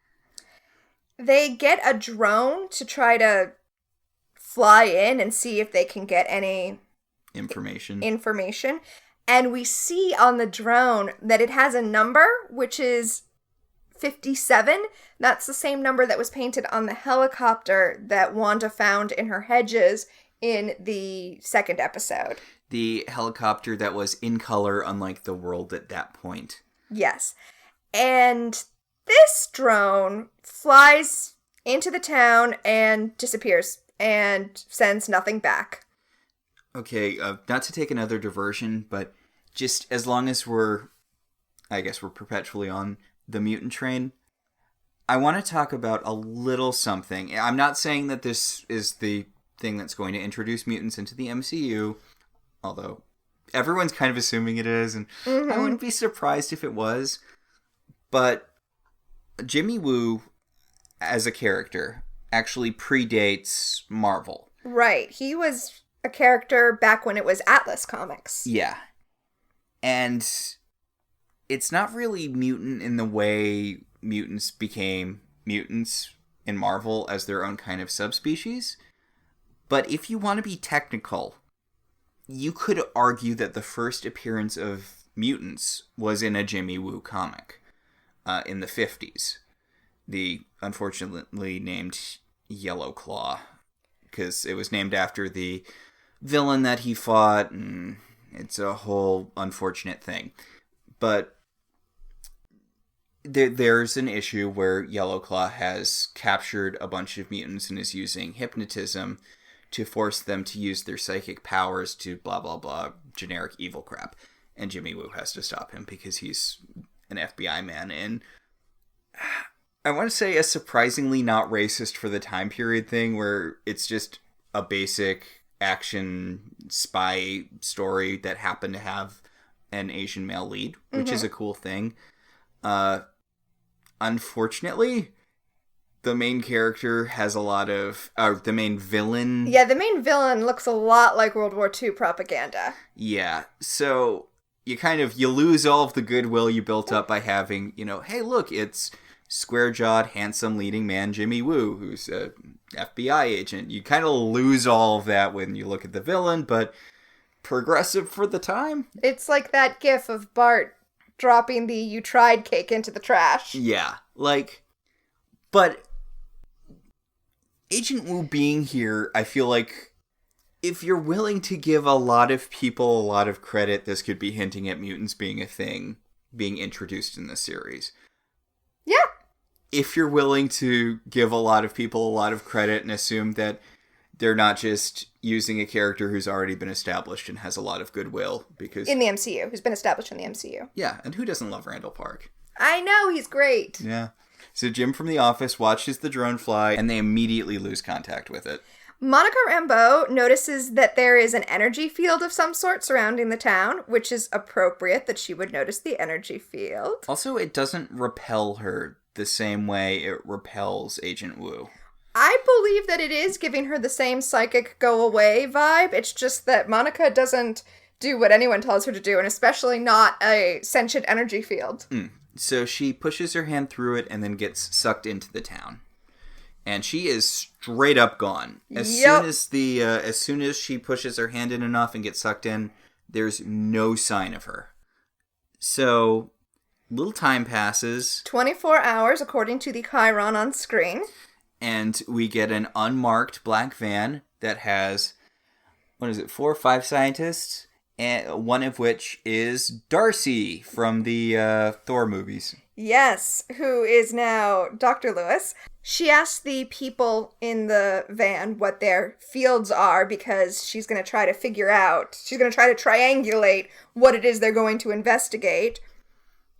[SPEAKER 1] They get a drone to try to fly in and see if they can get any information. And we see on the drone that it has a number, which is 57. That's the same number that was painted on the helicopter that Wanda found in her hedges in the second episode.
[SPEAKER 2] The helicopter that was in color, unlike the world at that point.
[SPEAKER 1] Yes. And this drone flies into the town and disappears and sends nothing back.
[SPEAKER 2] Okay, not to take another diversion, but just as long as we're perpetually on the mutant train, I want to talk about a little something. I'm not saying that this is the thing that's going to introduce mutants into the MCU, although everyone's kind of assuming it is, and I wouldn't be surprised if it was. But Jimmy Woo, as a character, actually predates Marvel.
[SPEAKER 1] Right. He was a character back when it was Atlas Comics.
[SPEAKER 2] Yeah. And it's not really mutant in the way mutants became mutants in Marvel as their own kind of subspecies. But if you want to be technical, you could argue that the first appearance of mutants was in a Jimmy Woo comic in the 50s. The unfortunately named Yellow Claw, because it was named after the villain that he fought, and it's a whole unfortunate thing. But there's an issue where Yellow Claw has captured a bunch of mutants and is using hypnotism to force them to use their psychic powers to blah, blah, blah, generic evil crap. And Jimmy Woo has to stop him because he's an FBI man. And I want to say a surprisingly not racist for the time period thing where it's just a basic action spy story that happened to have an Asian male lead, which is a cool thing. Unfortunately, the main character has a lot of... the main villain...
[SPEAKER 1] Yeah, the main villain looks a lot like World War II propaganda.
[SPEAKER 2] Yeah, so you lose all of the goodwill you built up by having, hey, look, it's square-jawed, handsome leading man Jimmy Woo, who's a FBI agent. You kind of lose all of that when you look at the villain, but progressive for the time.
[SPEAKER 1] It's like that gif of Bart dropping the "you tried" cake into the trash.
[SPEAKER 2] Yeah, but Agent Woo being here, I feel like if you're willing to give a lot of people a lot of credit, this could be hinting at mutants being a thing, being introduced in this series.
[SPEAKER 1] Yeah.
[SPEAKER 2] If you're willing to give a lot of people a lot of credit and assume that they're not just using a character who's already been established and has a lot of goodwill, because...
[SPEAKER 1] In the MCU, who's been established in the MCU.
[SPEAKER 2] Yeah, and who doesn't love Randall Park?
[SPEAKER 1] I know, he's great.
[SPEAKER 2] Yeah. So Jim from The Office watches the drone fly, and they immediately lose contact with it.
[SPEAKER 1] Monica Rambeau notices that there is an energy field of some sort surrounding the town, which is appropriate that she would notice the energy field.
[SPEAKER 2] Also, it doesn't repel her the same way it repels Agent Woo.
[SPEAKER 1] I believe that it is giving her the same psychic go-away vibe. It's just that Monica doesn't do what anyone tells her to do, and especially not a sentient energy field.
[SPEAKER 2] So she pushes her hand through it and then gets sucked into the town. And she is straight up gone. As soon as she pushes her hand in enough and gets sucked in, there's no sign of her. So, little time passes.
[SPEAKER 1] 24 hours, according to the Chiron on screen.
[SPEAKER 2] And we get an unmarked black van that has, 4 or 5 scientists? And one of which is Darcy from the Thor movies.
[SPEAKER 1] Yes, who is now Dr. Lewis. She asks the people in the van what their fields are because she's going to try to triangulate what it is they're going to investigate.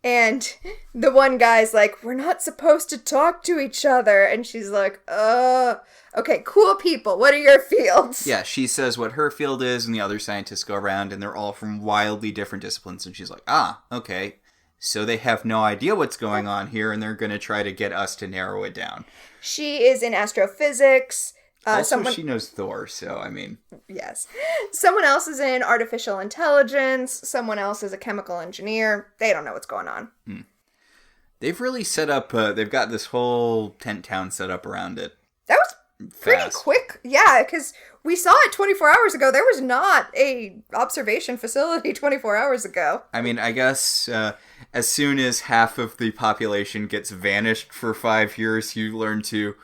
[SPEAKER 1] And the one guy's like, we're not supposed to talk to each other. And she's like, okay, cool people, what are your fields?
[SPEAKER 2] Yeah, she says what her field is, and the other scientists go around, and they're all from wildly different disciplines. And she's like, okay. So they have no idea what's going on here, and they're going to try to get us to narrow it down.
[SPEAKER 1] She is in astrophysics.
[SPEAKER 2] She knows Thor, so I mean...
[SPEAKER 1] Yes. Someone else is in artificial intelligence. Someone else is a chemical engineer. They don't know what's going on.
[SPEAKER 2] They've really set up... they've got this whole tent town set up around it.
[SPEAKER 1] That was pretty quick. Yeah, because we saw it 24 hours ago. There was not a observation facility 24 hours ago.
[SPEAKER 2] I mean, I guess as soon as half of the population gets vanished for 5 years, you learn to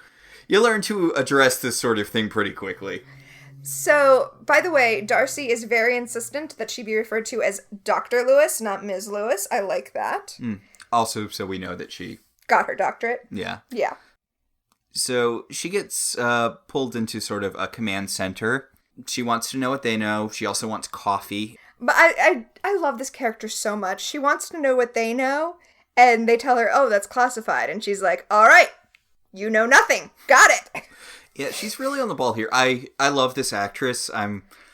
[SPEAKER 2] address this sort of thing pretty quickly.
[SPEAKER 1] So, by the way, Darcy is very insistent that she be referred to as Dr. Lewis, not Ms. Lewis. I like that.
[SPEAKER 2] Also, so we know that she...
[SPEAKER 1] got her doctorate.
[SPEAKER 2] Yeah.
[SPEAKER 1] Yeah.
[SPEAKER 2] So, she gets pulled into sort of a command center. She wants to know what they know. She also wants coffee.
[SPEAKER 1] But I love this character so much. She wants to know what they know, and they tell her, oh, that's classified. And she's like, all right. You know nothing. Got it.
[SPEAKER 2] Yeah, she's really on the ball here. I love this actress.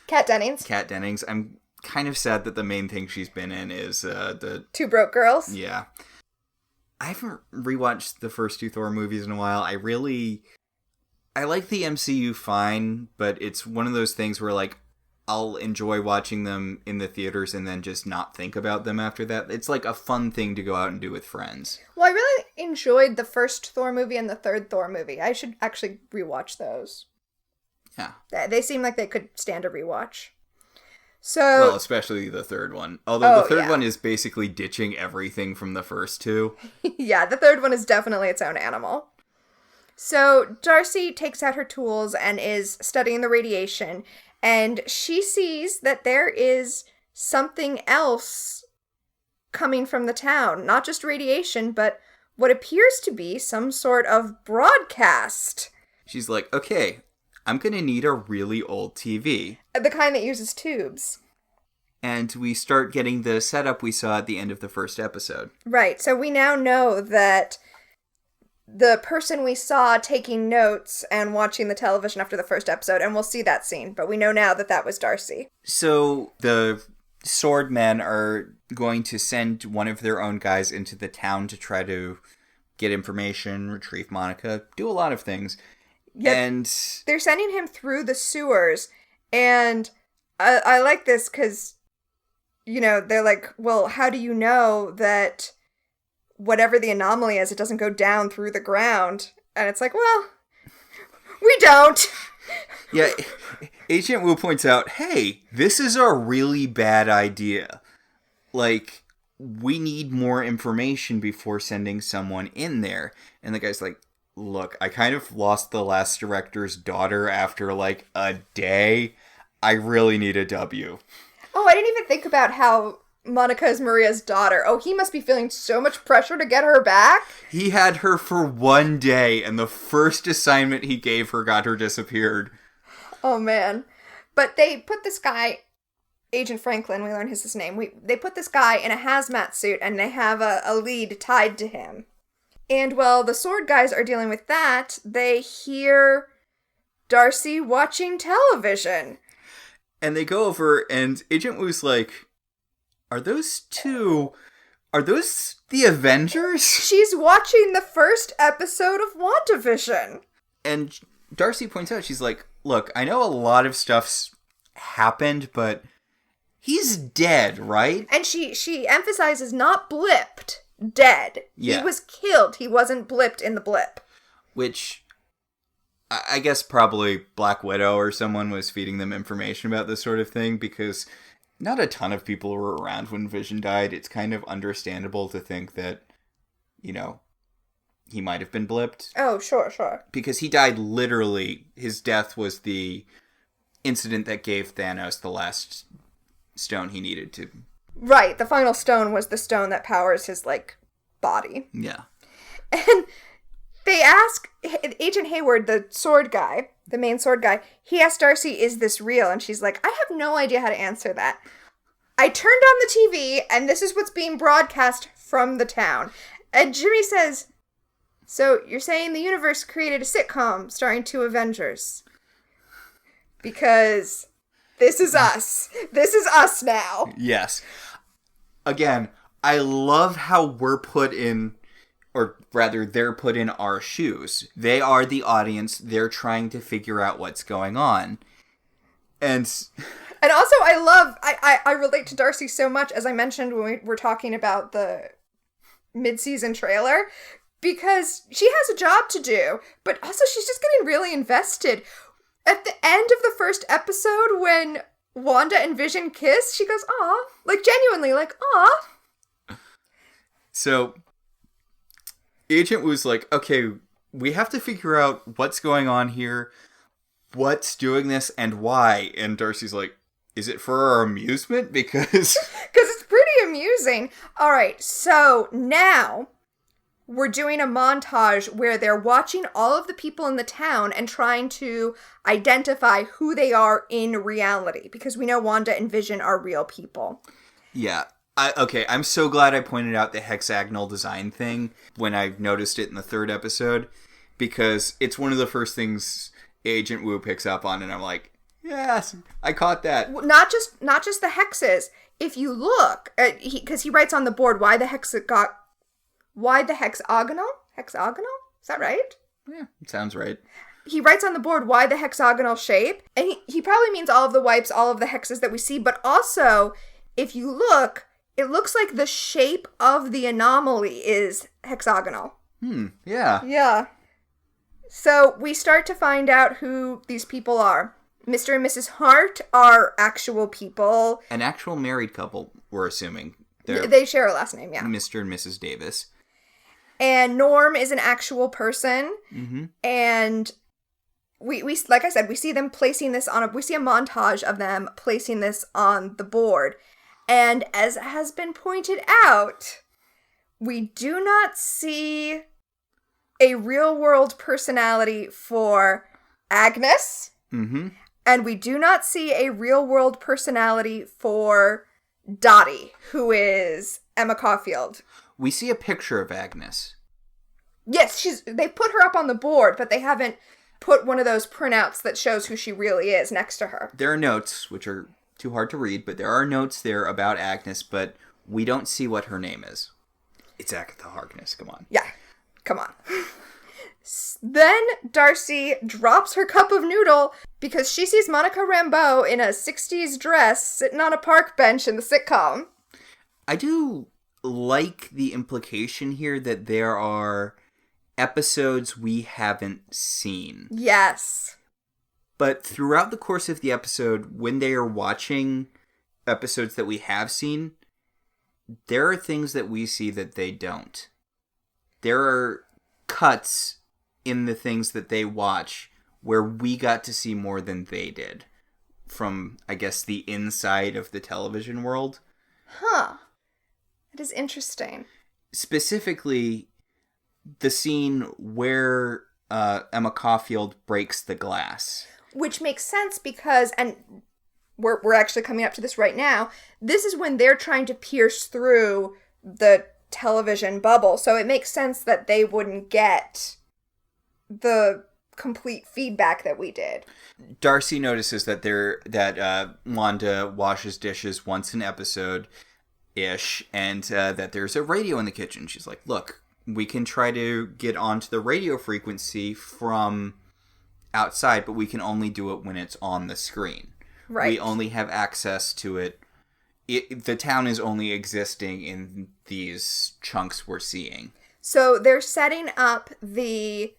[SPEAKER 1] Kat Dennings.
[SPEAKER 2] I'm kind of sad that the main thing she's been in is the...
[SPEAKER 1] Two Broke Girls.
[SPEAKER 2] Yeah. I haven't rewatched the first 2 Thor movies in a while. I like the MCU fine, but it's one of those things where, like, I'll enjoy watching them in the theaters and then just not think about them after that. It's like a fun thing to go out and do with friends.
[SPEAKER 1] Well, I really enjoyed the first Thor movie and the third Thor movie. I should actually rewatch those.
[SPEAKER 2] Yeah.
[SPEAKER 1] They seem like they could stand a rewatch. So,
[SPEAKER 2] well, especially the third one. Although the third one is basically ditching everything from the first 2.
[SPEAKER 1] Yeah, the third one is definitely its own animal. So Darcy takes out her tools and is studying the radiation. And she sees that there is something else coming from the town. Not just radiation, but what appears to be some sort of broadcast.
[SPEAKER 2] She's like, okay, I'm going to need a really old TV.
[SPEAKER 1] The kind that uses tubes.
[SPEAKER 2] And we start getting the setup we saw at the end of the first episode.
[SPEAKER 1] Right, so we now know that the person we saw taking notes and watching the television after the first episode, and we'll see that scene, but we know now that that was Darcy.
[SPEAKER 2] So the swordmen are going to send one of their own guys into the town to try to get information, retrieve Monica, do a lot of things.
[SPEAKER 1] Yep.
[SPEAKER 2] And
[SPEAKER 1] they're sending him through the sewers, and I like this because, you know, they're like, well, how do you know that whatever the anomaly is, it doesn't go down through the ground? And it's like, well, we don't.
[SPEAKER 2] Yeah, Agent Wu points out, hey, this is a really bad idea. Like, we need more information before sending in in there. And the guy's like, look, I kind of lost the last director's daughter after, like, a day. I really need a W.
[SPEAKER 1] Oh, I didn't even think about how Monica is Maria's daughter. Oh, he must be feeling so much pressure to get her back.
[SPEAKER 2] He had her for one day, and the first assignment he gave her got her disappeared.
[SPEAKER 1] Oh, man. But they put this guy, Agent Franklin, we learn his name. They put this guy in a hazmat suit, and they have a lead tied to him. And while the sword guys are dealing with that, they hear Darcy watching television.
[SPEAKER 2] And they go over, and Agent Wu's like, are those the Avengers?
[SPEAKER 1] She's watching the first episode of WandaVision.
[SPEAKER 2] And Darcy points out, she's like, look, I know a lot of stuff's happened, but he's dead, right?
[SPEAKER 1] And she emphasizes not blipped, dead.
[SPEAKER 2] Yeah.
[SPEAKER 1] He was killed. He wasn't blipped in the blip.
[SPEAKER 2] Which, I guess probably Black Widow or someone was feeding them information about this sort of thing, because not a ton of people were around when Vision died. It's kind of understandable to think that, you know, he might have been blipped.
[SPEAKER 1] Oh, sure.
[SPEAKER 2] Because he died literally. His death was the incident that gave Thanos the last stone he needed to.
[SPEAKER 1] Right, the final stone was the stone that powers his, like, body.
[SPEAKER 2] Yeah.
[SPEAKER 1] And they ask Agent Hayward, the sword guy, the main sword guy, he asks Darcy, is this real? And she's like, I have no idea how to answer that. I turned on the TV, and this is what's being broadcast from the town. And Jimmy says, so you're saying the universe created a sitcom starring two Avengers? Because this is us. This is us now.
[SPEAKER 2] Yes. Again, I love how we're put in, or rather, they're put in our shoes. They are the audience. They're trying to figure out what's going on. And
[SPEAKER 1] also, I relate to Darcy so much, as I mentioned when we were talking about the mid-season trailer, because she has a job to do, but also she's just getting really invested. At the end of the first episode, when Wanda and Vision kiss, she goes, aw, like genuinely, like, aw.
[SPEAKER 2] So Agent Wu's like, okay, we have to figure out what's going on here, what's doing this, and why. And Darcy's like, is it for our amusement? Because
[SPEAKER 1] it's pretty amusing. All right, so now we're doing a montage where they're watching all of the people in the town and trying to identify who they are in reality, because we know Wanda and Vision are real people.
[SPEAKER 2] Yeah. I'm so glad I pointed out the hexagonal design thing when I noticed it in the third episode, because it's one of the first things Agent Wu picks up on, and I'm like, yes, I caught that.
[SPEAKER 1] Not just the hexes. If you look, because he writes on the board why the hexagonal? Hexagonal? Is that right?
[SPEAKER 2] Yeah, it sounds right.
[SPEAKER 1] He writes on the board why the hexagonal shape, and he probably means all of the wipes, all of the hexes that we see, but also, if you look, it looks like the shape of the anomaly is hexagonal.
[SPEAKER 2] Yeah.
[SPEAKER 1] Yeah. So we start to find out who these people are. Mr. and Mrs. Hart are actual people.
[SPEAKER 2] An actual married couple, we're assuming.
[SPEAKER 1] They share a last name, yeah.
[SPEAKER 2] Mr. and Mrs. Davis.
[SPEAKER 1] And Norm is an actual person.
[SPEAKER 2] Mm-hmm.
[SPEAKER 1] And we like I said, we see them placing this we see a montage of them placing this on the board. And as has been pointed out, we do not see a real-world personality for Agnes.
[SPEAKER 2] Mm-hmm.
[SPEAKER 1] And we do not see a real-world personality for Dottie, who is Emma Caulfield.
[SPEAKER 2] We see a picture of Agnes.
[SPEAKER 1] Yes, they put her up on the board, but they haven't put one of those printouts that shows who she really is next to her.
[SPEAKER 2] There are notes, which are too hard to read, but there are notes there about Agnes, but we don't see what her name is. It's Agatha Harkness, come on.
[SPEAKER 1] Yeah, come on. Then Darcy drops her cup of noodle because she sees Monica Rambeau in a 60s dress sitting on a park bench in the sitcom.
[SPEAKER 2] I do like the implication here that there are episodes we haven't seen.
[SPEAKER 1] Yes.
[SPEAKER 2] But throughout the course of the episode, when they are watching episodes that we have seen, there are things that we see that they don't. There are cuts in the things that they watch where we got to see more than they did from, I guess, the inside of the television world.
[SPEAKER 1] Huh. That is interesting.
[SPEAKER 2] Specifically, the scene where Emma Caulfield breaks the glass.
[SPEAKER 1] Which makes sense because, and we're actually coming up to this right now, this is when they're trying to pierce through the television bubble. So it makes sense that they wouldn't get the complete feedback that we did.
[SPEAKER 2] Darcy notices that Wanda washes dishes once an episode-ish, and that there's a radio in the kitchen. She's like, look, we can try to get onto the radio frequency from outside, but we can only do it when it's on the screen.
[SPEAKER 1] Right.
[SPEAKER 2] We only have access to it. The town is only existing in these chunks we're seeing.
[SPEAKER 1] So they're setting up the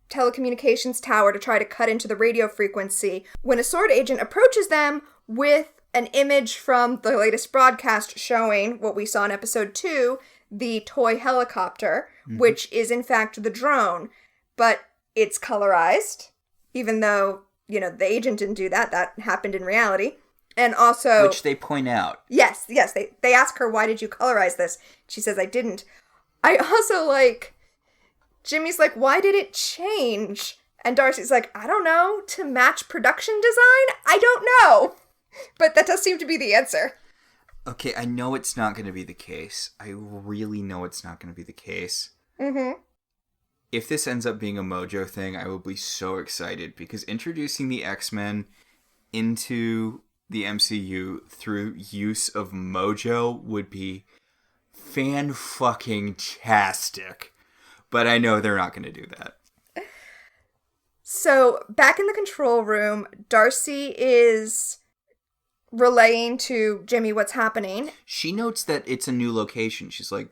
[SPEAKER 1] telecommunications tower to try to cut into the radio frequency when a sword agent approaches them with an image from the latest broadcast showing what we saw in episode 2, the toy helicopter, which is in fact the drone, but it's colorized, even though, the agent didn't do that. That happened in reality. And also...
[SPEAKER 2] Which they point out.
[SPEAKER 1] Yes. They ask her, why did you colorize this? She says, I didn't. I also Jimmy's like, why did it change? And Darcy's like, I don't know, to match production design? I don't know. But that does seem to be the answer.
[SPEAKER 2] Okay, I know it's not going to be the case. I really know it's not going to be the case.
[SPEAKER 1] Mm-hmm.
[SPEAKER 2] If this ends up being a Mojo thing, I will be so excited, because introducing the X-Men into the MCU through use of Mojo would be fan-fucking-tastic. But I know they're not going to do that.
[SPEAKER 1] So, back in the control room, Darcy is relaying to Jimmy what's happening.
[SPEAKER 2] She notes that it's a new location. She's like,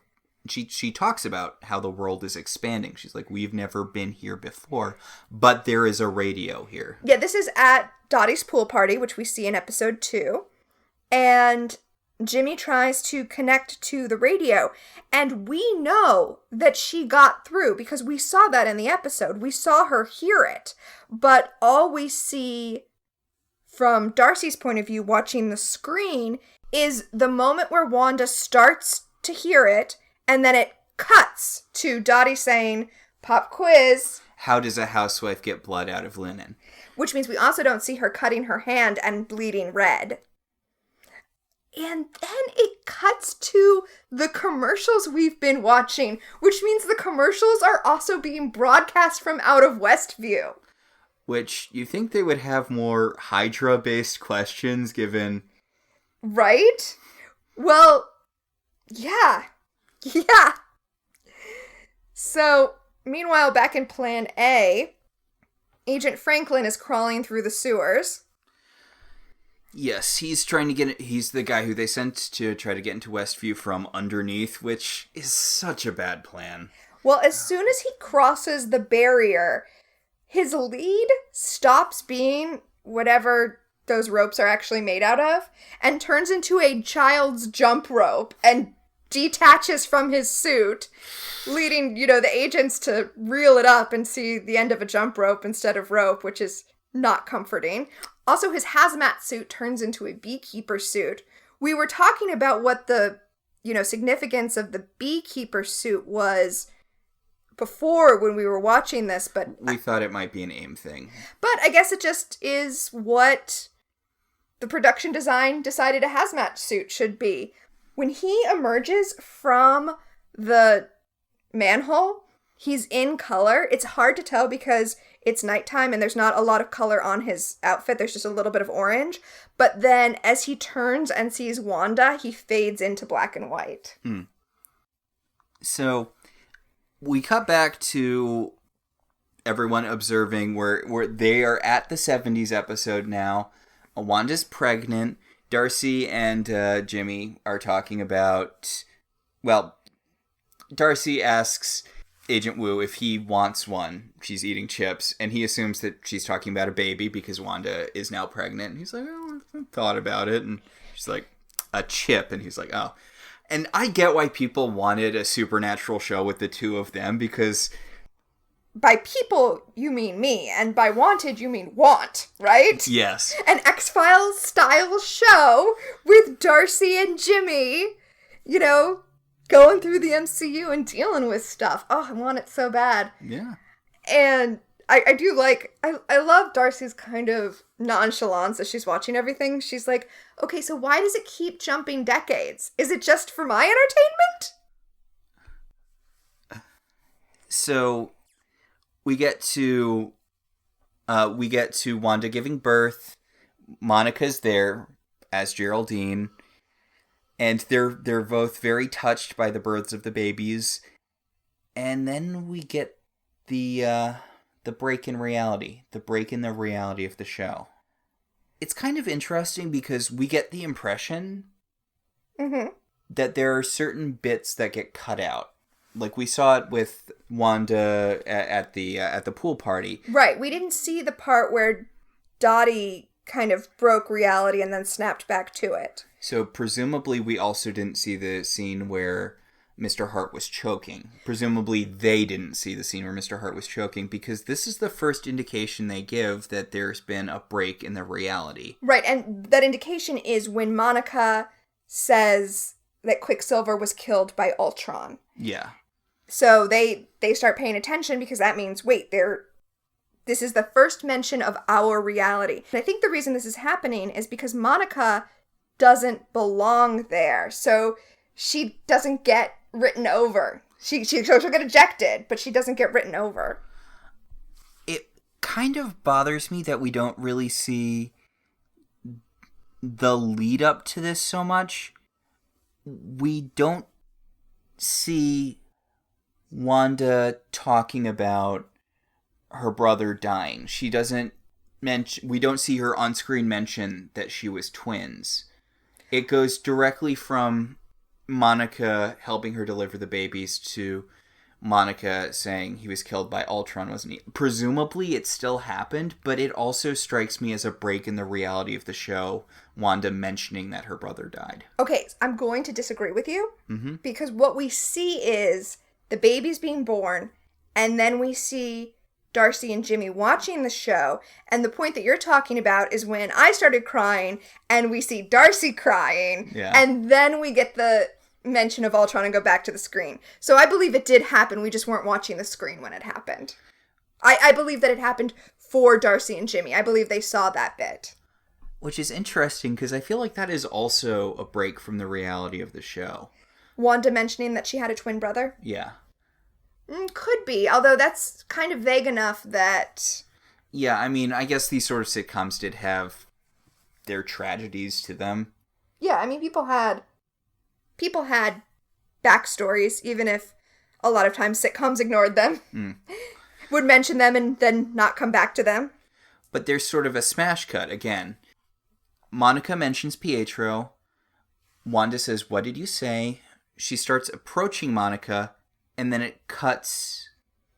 [SPEAKER 2] she talks about how the world is expanding. She's like, we've never been here before, but there is a radio here.
[SPEAKER 1] Yeah, this is at Dottie's pool party, which we see in episode 2. And Jimmy tries to connect to the radio. And we know that she got through because we saw that in the episode. We saw her hear it. But all we see from Darcy's point of view watching the screen is the moment where Wanda starts to hear it, and then it cuts to Dottie saying, pop quiz.
[SPEAKER 2] How does a housewife get blood out of linen?
[SPEAKER 1] Which means we also don't see her cutting her hand and bleeding red. And then it cuts to the commercials we've been watching, which means the commercials are also being broadcast from out of Westview.
[SPEAKER 2] Which, you think they would have more Hydra-based questions given...
[SPEAKER 1] Right? Well, yeah. Yeah. So, meanwhile, back in Plan A, Agent Franklin is crawling through the sewers.
[SPEAKER 2] Yes, he's the guy who they sent to try to get into Westview from underneath, which is such a bad plan.
[SPEAKER 1] Well, as soon as he crosses the barrier, his lead stops being whatever those ropes are actually made out of and turns into a child's jump rope and detaches from his suit, leading, the agents to reel it up and see the end of a jump rope instead of rope, which is not comforting. Also, his hazmat suit turns into a beekeeper suit. We were talking about what the, significance of the beekeeper suit was before when we were watching this, but...
[SPEAKER 2] We thought it might be an AIM thing.
[SPEAKER 1] But I guess it just is what the production design decided a hazmat suit should be. When he emerges from the manhole, he's in color. It's hard to tell because it's nighttime and there's not a lot of color on his outfit. There's just a little bit of orange. But then as he turns and sees Wanda, he fades into black and white.
[SPEAKER 2] So we cut back to everyone observing where they are at the 70s episode now. Wanda's pregnant. Darcy and Jimmy are talking about... Well, Darcy asks Agent Wu if he wants one. She's eating chips, and he assumes that she's talking about a baby because Wanda is now pregnant. And he's like, oh, I thought about it. And she's like, a chip. And he's like, oh. And I get why people wanted a supernatural show with the two of them, because...
[SPEAKER 1] By people, you mean me, and by wanted, you mean want, right?
[SPEAKER 2] Yes.
[SPEAKER 1] An X-Files style show with Darcy and Jimmy, you know, going through the MCU and dealing with stuff. Oh, I want it so bad.
[SPEAKER 2] Yeah.
[SPEAKER 1] And I do like, I love Darcy's kind of nonchalance as she's watching everything. She's like, okay, so why does it keep jumping decades? Is it just for my entertainment?
[SPEAKER 2] So... We get to Wanda giving birth. Monica's there as Geraldine, and they're both very touched by the births of the babies. And then we get the break in reality, the break in the reality of the show. It's kind of interesting because we get the impression that there are certain bits that get cut out. Like we saw it with Wanda at the pool party.
[SPEAKER 1] Right. We didn't see the part where Dottie kind of broke reality and then snapped back to it.
[SPEAKER 2] So presumably we also didn't see the scene where Mr. Hart was choking. Presumably they didn't see the scene where Mr. Hart was choking because this is the first indication they give that there's been a break in the reality.
[SPEAKER 1] Right. And that indication is when Monica says that Quicksilver was killed by Ultron.
[SPEAKER 2] Yeah.
[SPEAKER 1] So they start paying attention because that means, wait, this is the first mention of our reality. And I think the reason this is happening is because Monica doesn't belong there. So she doesn't get written over. She'll get ejected, but she doesn't get written over.
[SPEAKER 2] It kind of bothers me that we don't really see the lead up to this so much. We don't see Wanda talking about her brother dying. She doesn't mention... We don't see her on-screen mention that she was twins. It goes directly from Monica helping her deliver the babies to Monica saying he was killed by Ultron, wasn't he? Presumably it still happened, but it also strikes me as a break in the reality of the show, Wanda mentioning that her brother died.
[SPEAKER 1] Okay, I'm going to disagree with you, because what we see is the baby's being born, and then we see Darcy and Jimmy watching the show, and the point that you're talking about is when I started crying, and we see Darcy crying, and then we get the mention of Ultron and go back to the screen. So I believe it did happen, we just weren't watching the screen when it happened. I believe that it happened for Darcy and Jimmy. I believe they saw that bit.
[SPEAKER 2] Which is interesting, because I feel like that is also a break from the reality of the show.
[SPEAKER 1] Wanda mentioning that she had a twin brother?
[SPEAKER 2] Yeah.
[SPEAKER 1] Could be, although that's kind of vague enough that...
[SPEAKER 2] Yeah, I mean, I guess these sort of sitcoms did have their tragedies to them.
[SPEAKER 1] Yeah, I mean, people had backstories, even if a lot of times sitcoms ignored them. Would mention them and then not come back to them.
[SPEAKER 2] But there's sort of a smash cut, again. Monica mentions Pietro. Wanda says, "What did you say?" She starts approaching Monica, and then it cuts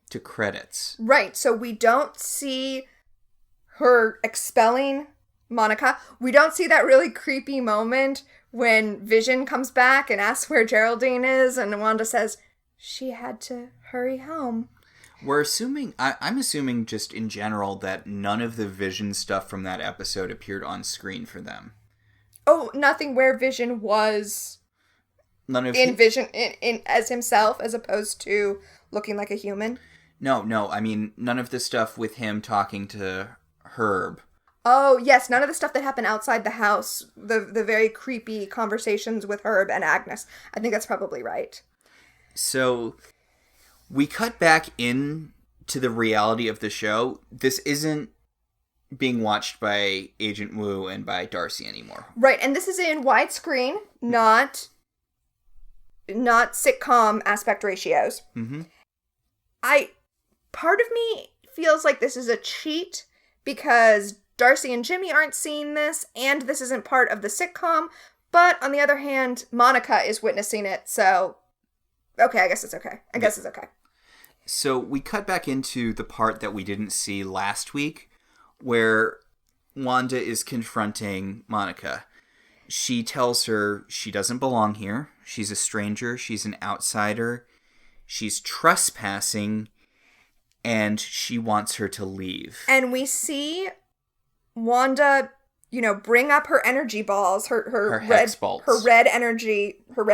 [SPEAKER 2] to credits.
[SPEAKER 1] Right, so we don't see her expelling Monica. We don't see that really creepy moment when Vision comes back and asks where Geraldine is, and Wanda says she had to hurry home.
[SPEAKER 2] We're assuming, I'm assuming just in general that none of the Vision stuff from that episode appeared on screen for them.
[SPEAKER 1] Oh, nothing where Vision was Vision as himself as opposed to looking like a human?
[SPEAKER 2] No, I mean, none of the stuff with him talking to Herb.
[SPEAKER 1] Oh, yes, none of the stuff that happened outside the house, the very creepy conversations with Herb and Agnes. I think that's probably right.
[SPEAKER 2] So We cut back in to the reality of the show. This isn't being watched by Agent Wu and by Darcy anymore.
[SPEAKER 1] Right, and this is in widescreen, not sitcom aspect ratios.
[SPEAKER 2] Mm-hmm.
[SPEAKER 1] Part of me feels like this is a cheat because Darcy and Jimmy aren't seeing this, and this isn't part of the sitcom. But on the other hand, Monica is witnessing it, so okay, I guess it's okay. It's okay.
[SPEAKER 2] So we cut back into the part that we didn't see last week, where Wanda is confronting Monica. She tells her she doesn't belong here. She's a stranger. She's an outsider. She's trespassing, and she wants her to leave.
[SPEAKER 1] And we see Wanda, bring up her energy balls, her red
[SPEAKER 2] hex bolts.
[SPEAKER 1] Her red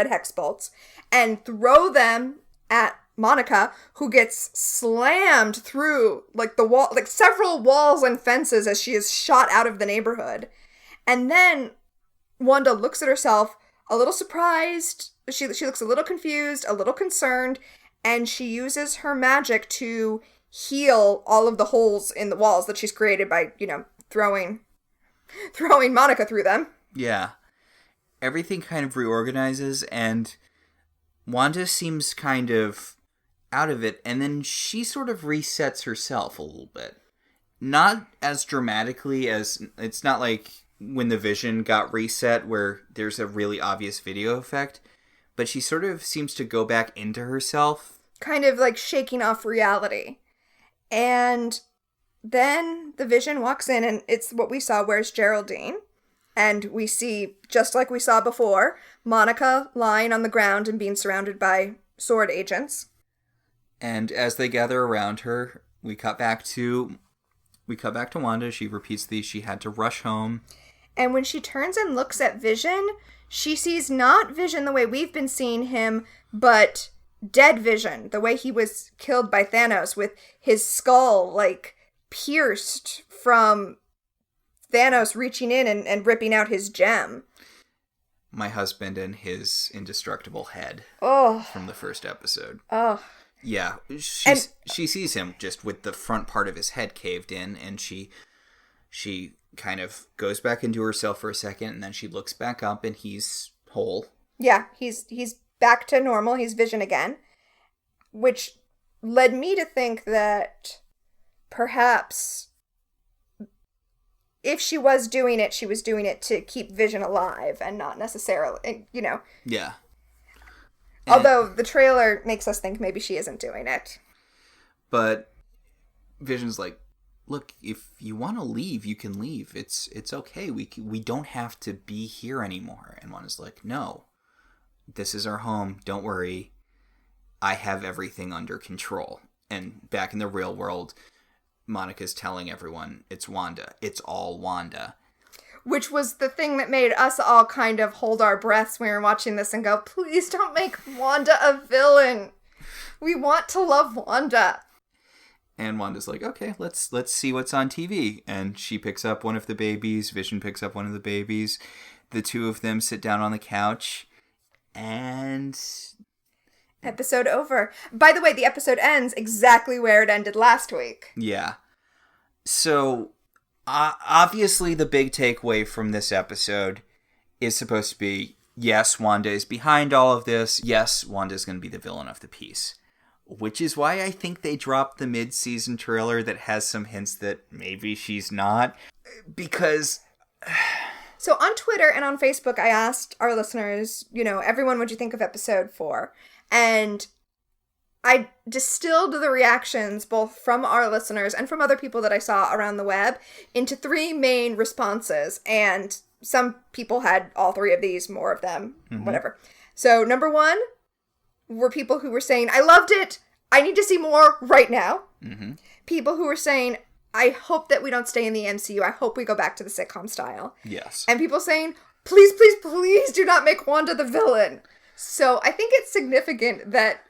[SPEAKER 1] hex bolts, and throw them at Monica, who gets slammed through the wall, several walls and fences as she is shot out of the neighborhood. And then Wanda looks at herself a little surprised. She looks a little confused, a little concerned, and she uses her magic to heal all of the holes in the walls that she's created by, throwing Monica through them.
[SPEAKER 2] Yeah. Everything kind of reorganizes, and Wanda seems kind of out of it, and then she sort of resets herself a little bit. Not as dramatically as... It's not like when the Vision got reset where there's a really obvious video effect, but she sort of seems to go back into herself.
[SPEAKER 1] Kind of shaking off reality. And then the Vision walks in, and it's what we saw, where's Geraldine? And we see, just like we saw before, Monica lying on the ground and being surrounded by sword agents.
[SPEAKER 2] And as they gather around her, we cut back to Wanda. She repeats she had to rush home.
[SPEAKER 1] And when she turns and looks at Vision, she sees not Vision the way we've been seeing him, but dead Vision, the way he was killed by Thanos, with his skull, pierced from Thanos reaching in and ripping out his gem.
[SPEAKER 2] My husband and his indestructible head.
[SPEAKER 1] Oh.
[SPEAKER 2] From the first episode.
[SPEAKER 1] Oh.
[SPEAKER 2] Yeah, she sees him just with the front part of his head caved in, and she kind of goes back into herself for a second, and then she looks back up, and he's whole.
[SPEAKER 1] Yeah, he's back to normal. He's Vision again, which led me to think that perhaps if she was doing it to keep Vision alive and not necessarily,
[SPEAKER 2] Yeah.
[SPEAKER 1] Although the trailer makes us think maybe she isn't doing it.
[SPEAKER 2] But Vision's like, look, if you want to leave, you can leave. It's okay. We don't have to be here anymore. And Wanda's like, no, this is our home. Don't worry. I have everything under control. And back in the real world, Monica's telling everyone it's Wanda. It's all Wanda.
[SPEAKER 1] Which was the thing that made us all kind of hold our breaths when we were watching this and go, please don't make Wanda a villain. We want to love Wanda.
[SPEAKER 2] And Wanda's like, okay, let's see what's on TV. And she picks up one of the babies. Vision picks up one of the babies. The two of them sit down on the couch. And...
[SPEAKER 1] episode over. By the way, the episode ends exactly where it ended last week.
[SPEAKER 2] Yeah. So... obviously, the big takeaway from this episode is supposed to be, yes, Wanda is behind all of this. Yes, Wanda is going to be the villain of the piece. Which is why I think they dropped the mid-season trailer that has some hints that maybe she's not. Because...
[SPEAKER 1] So on Twitter and on Facebook, I asked our listeners, everyone, what'd you think of episode 4? And I distilled the reactions, both from our listeners and from other people that I saw around the web, into 3 main responses. And some people had all 3 of these, more of them, whatever. So number 1 were people who were saying, I loved it. I need to see more right now. Mm-hmm. People who were saying, I hope that we don't stay in the MCU. I hope we go back to the sitcom style.
[SPEAKER 2] Yes.
[SPEAKER 1] And people saying, please, please, please do not make Wanda the villain. So I think it's significant that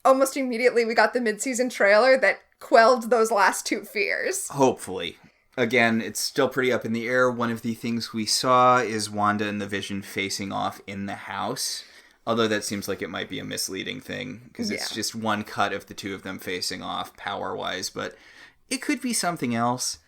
[SPEAKER 1] almost immediately we got the mid-season trailer that quelled those last 2 fears.
[SPEAKER 2] Hopefully. Again, it's still pretty up in the air. One of the things we saw is Wanda and the Vision facing off in the house. Although that seems like it might be a misleading thing, because it's
[SPEAKER 1] Yeah.
[SPEAKER 2] just one cut of the two of them facing off power-wise, but it could be something else.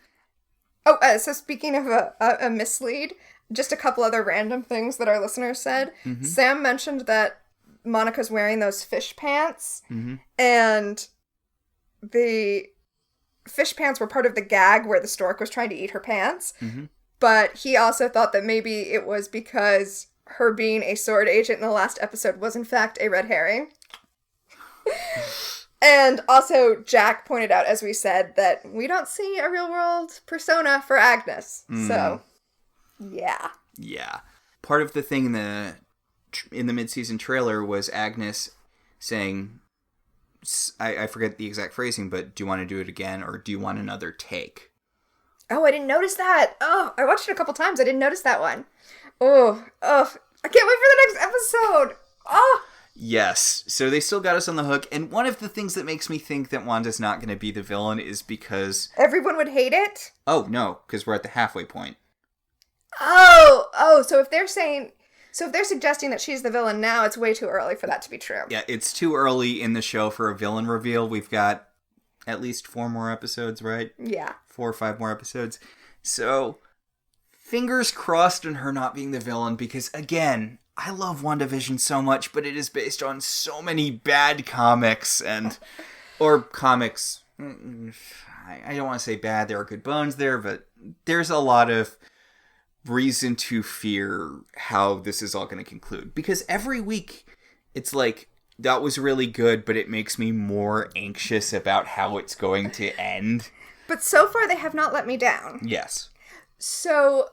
[SPEAKER 1] Oh, so speaking of a mislead, just a couple other random things that our listeners said.
[SPEAKER 2] Mm-hmm.
[SPEAKER 1] Sam mentioned that Monica's wearing those fish pants,
[SPEAKER 2] Mm-hmm.
[SPEAKER 1] and the fish pants were part of the gag where the stork was trying to eat her pants.
[SPEAKER 2] Mm-hmm.
[SPEAKER 1] But he also thought that maybe it was because her being a sword agent in the last episode was in fact a red herring. And also, Jack pointed out, as we said, that we don't see a real-world persona for Agnes. So, yeah.
[SPEAKER 2] Yeah. Part of the thing in the mid-season trailer was Agnes saying, I forget the exact phrasing, but do you want to do it again, or do you want another take?
[SPEAKER 1] Oh, I didn't notice that. Oh, I watched it a couple times. I didn't notice that one. Oh, I can't wait for the next episode. Oh.
[SPEAKER 2] Yes. So they still got us on the hook. And one of the things that makes me think that Wanda's not going to be the villain is because...
[SPEAKER 1] Everyone would hate it?
[SPEAKER 2] Oh, no, because we're at the halfway point.
[SPEAKER 1] Oh, so if they're suggesting that she's the villain now, it's way too early for that to be true.
[SPEAKER 2] Yeah, it's too early in the show for a villain reveal. We've got at least 4 more episodes, right?
[SPEAKER 1] Yeah.
[SPEAKER 2] 4 or 5 more episodes. So, fingers crossed on her not being the villain, because, again, I love WandaVision so much, but it is based on so many bad comics, or comics, I don't want to say bad, there are good bones there, but there's a lot of reason to fear how this is all going to conclude. Because every week, it's like, that was really good, but it makes me more anxious about how it's going to end.
[SPEAKER 1] But so far, they have not let me down.
[SPEAKER 2] Yes.
[SPEAKER 1] So,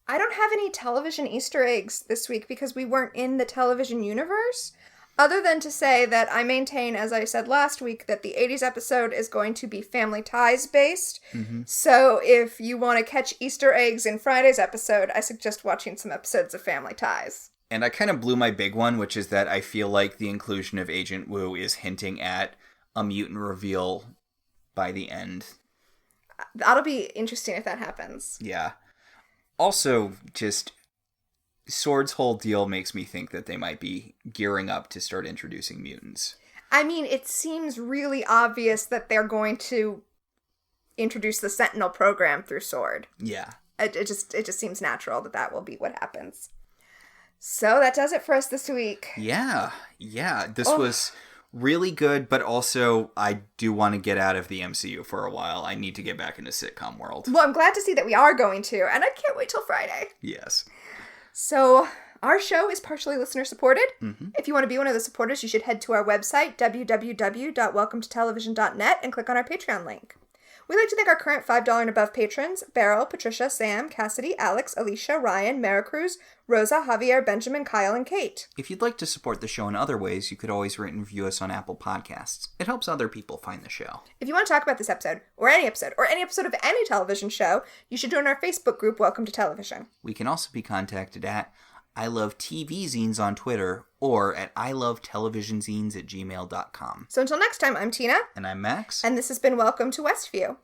[SPEAKER 1] I don't have any television Easter eggs this week because we weren't in the television universe. Other than to say that I maintain, as I said last week, that the 80s episode is going to be Family Ties based. Mm-hmm. So if you want to catch Easter eggs in Friday's episode, I suggest watching some episodes of Family Ties.
[SPEAKER 2] And I kind of blew my big one, which is that I feel like the inclusion of Agent Wu is hinting at a mutant reveal by the end.
[SPEAKER 1] That'll be interesting if that happens.
[SPEAKER 2] Yeah. Also, just... S.W.O.R.D's whole deal makes me think that they might be gearing up to start introducing mutants.
[SPEAKER 1] I mean, it seems really obvious that they're going to introduce the Sentinel program through S.W.O.R.D.
[SPEAKER 2] Yeah.
[SPEAKER 1] It just seems natural that will be what happens. So that does it for us this week.
[SPEAKER 2] Yeah. This was really good, but also I do want to get out of the MCU for a while. I need to get back into sitcom world.
[SPEAKER 1] Well, I'm glad to see that we are going to, and I can't wait till Friday.
[SPEAKER 2] Yes.
[SPEAKER 1] So, our show is partially listener-supported.
[SPEAKER 2] Mm-hmm.
[SPEAKER 1] If you want to be one of the supporters, you should head to our website, www.welcometotelevision.net, and click on our Patreon link. We'd like to thank our current $5 and above patrons, Beryl, Patricia, Sam, Cassidy, Alex, Alicia, Ryan, Maricruz, Rosa, Javier, Benjamin, Kyle, and Kate.
[SPEAKER 2] If you'd like to support the show in other ways, you could always rate and review us on Apple Podcasts. It helps other people find the show. If
[SPEAKER 1] you want to talk about this episode, or any episode of any television show, you should join our Facebook group, Welcome to Television.
[SPEAKER 2] We can also be contacted at I Love TV Zines on Twitter, or at ilovetelevisionzines@gmail.com.
[SPEAKER 1] So until next time, I'm Tina.
[SPEAKER 2] And I'm Max.
[SPEAKER 1] And this has been Welcome to Westview.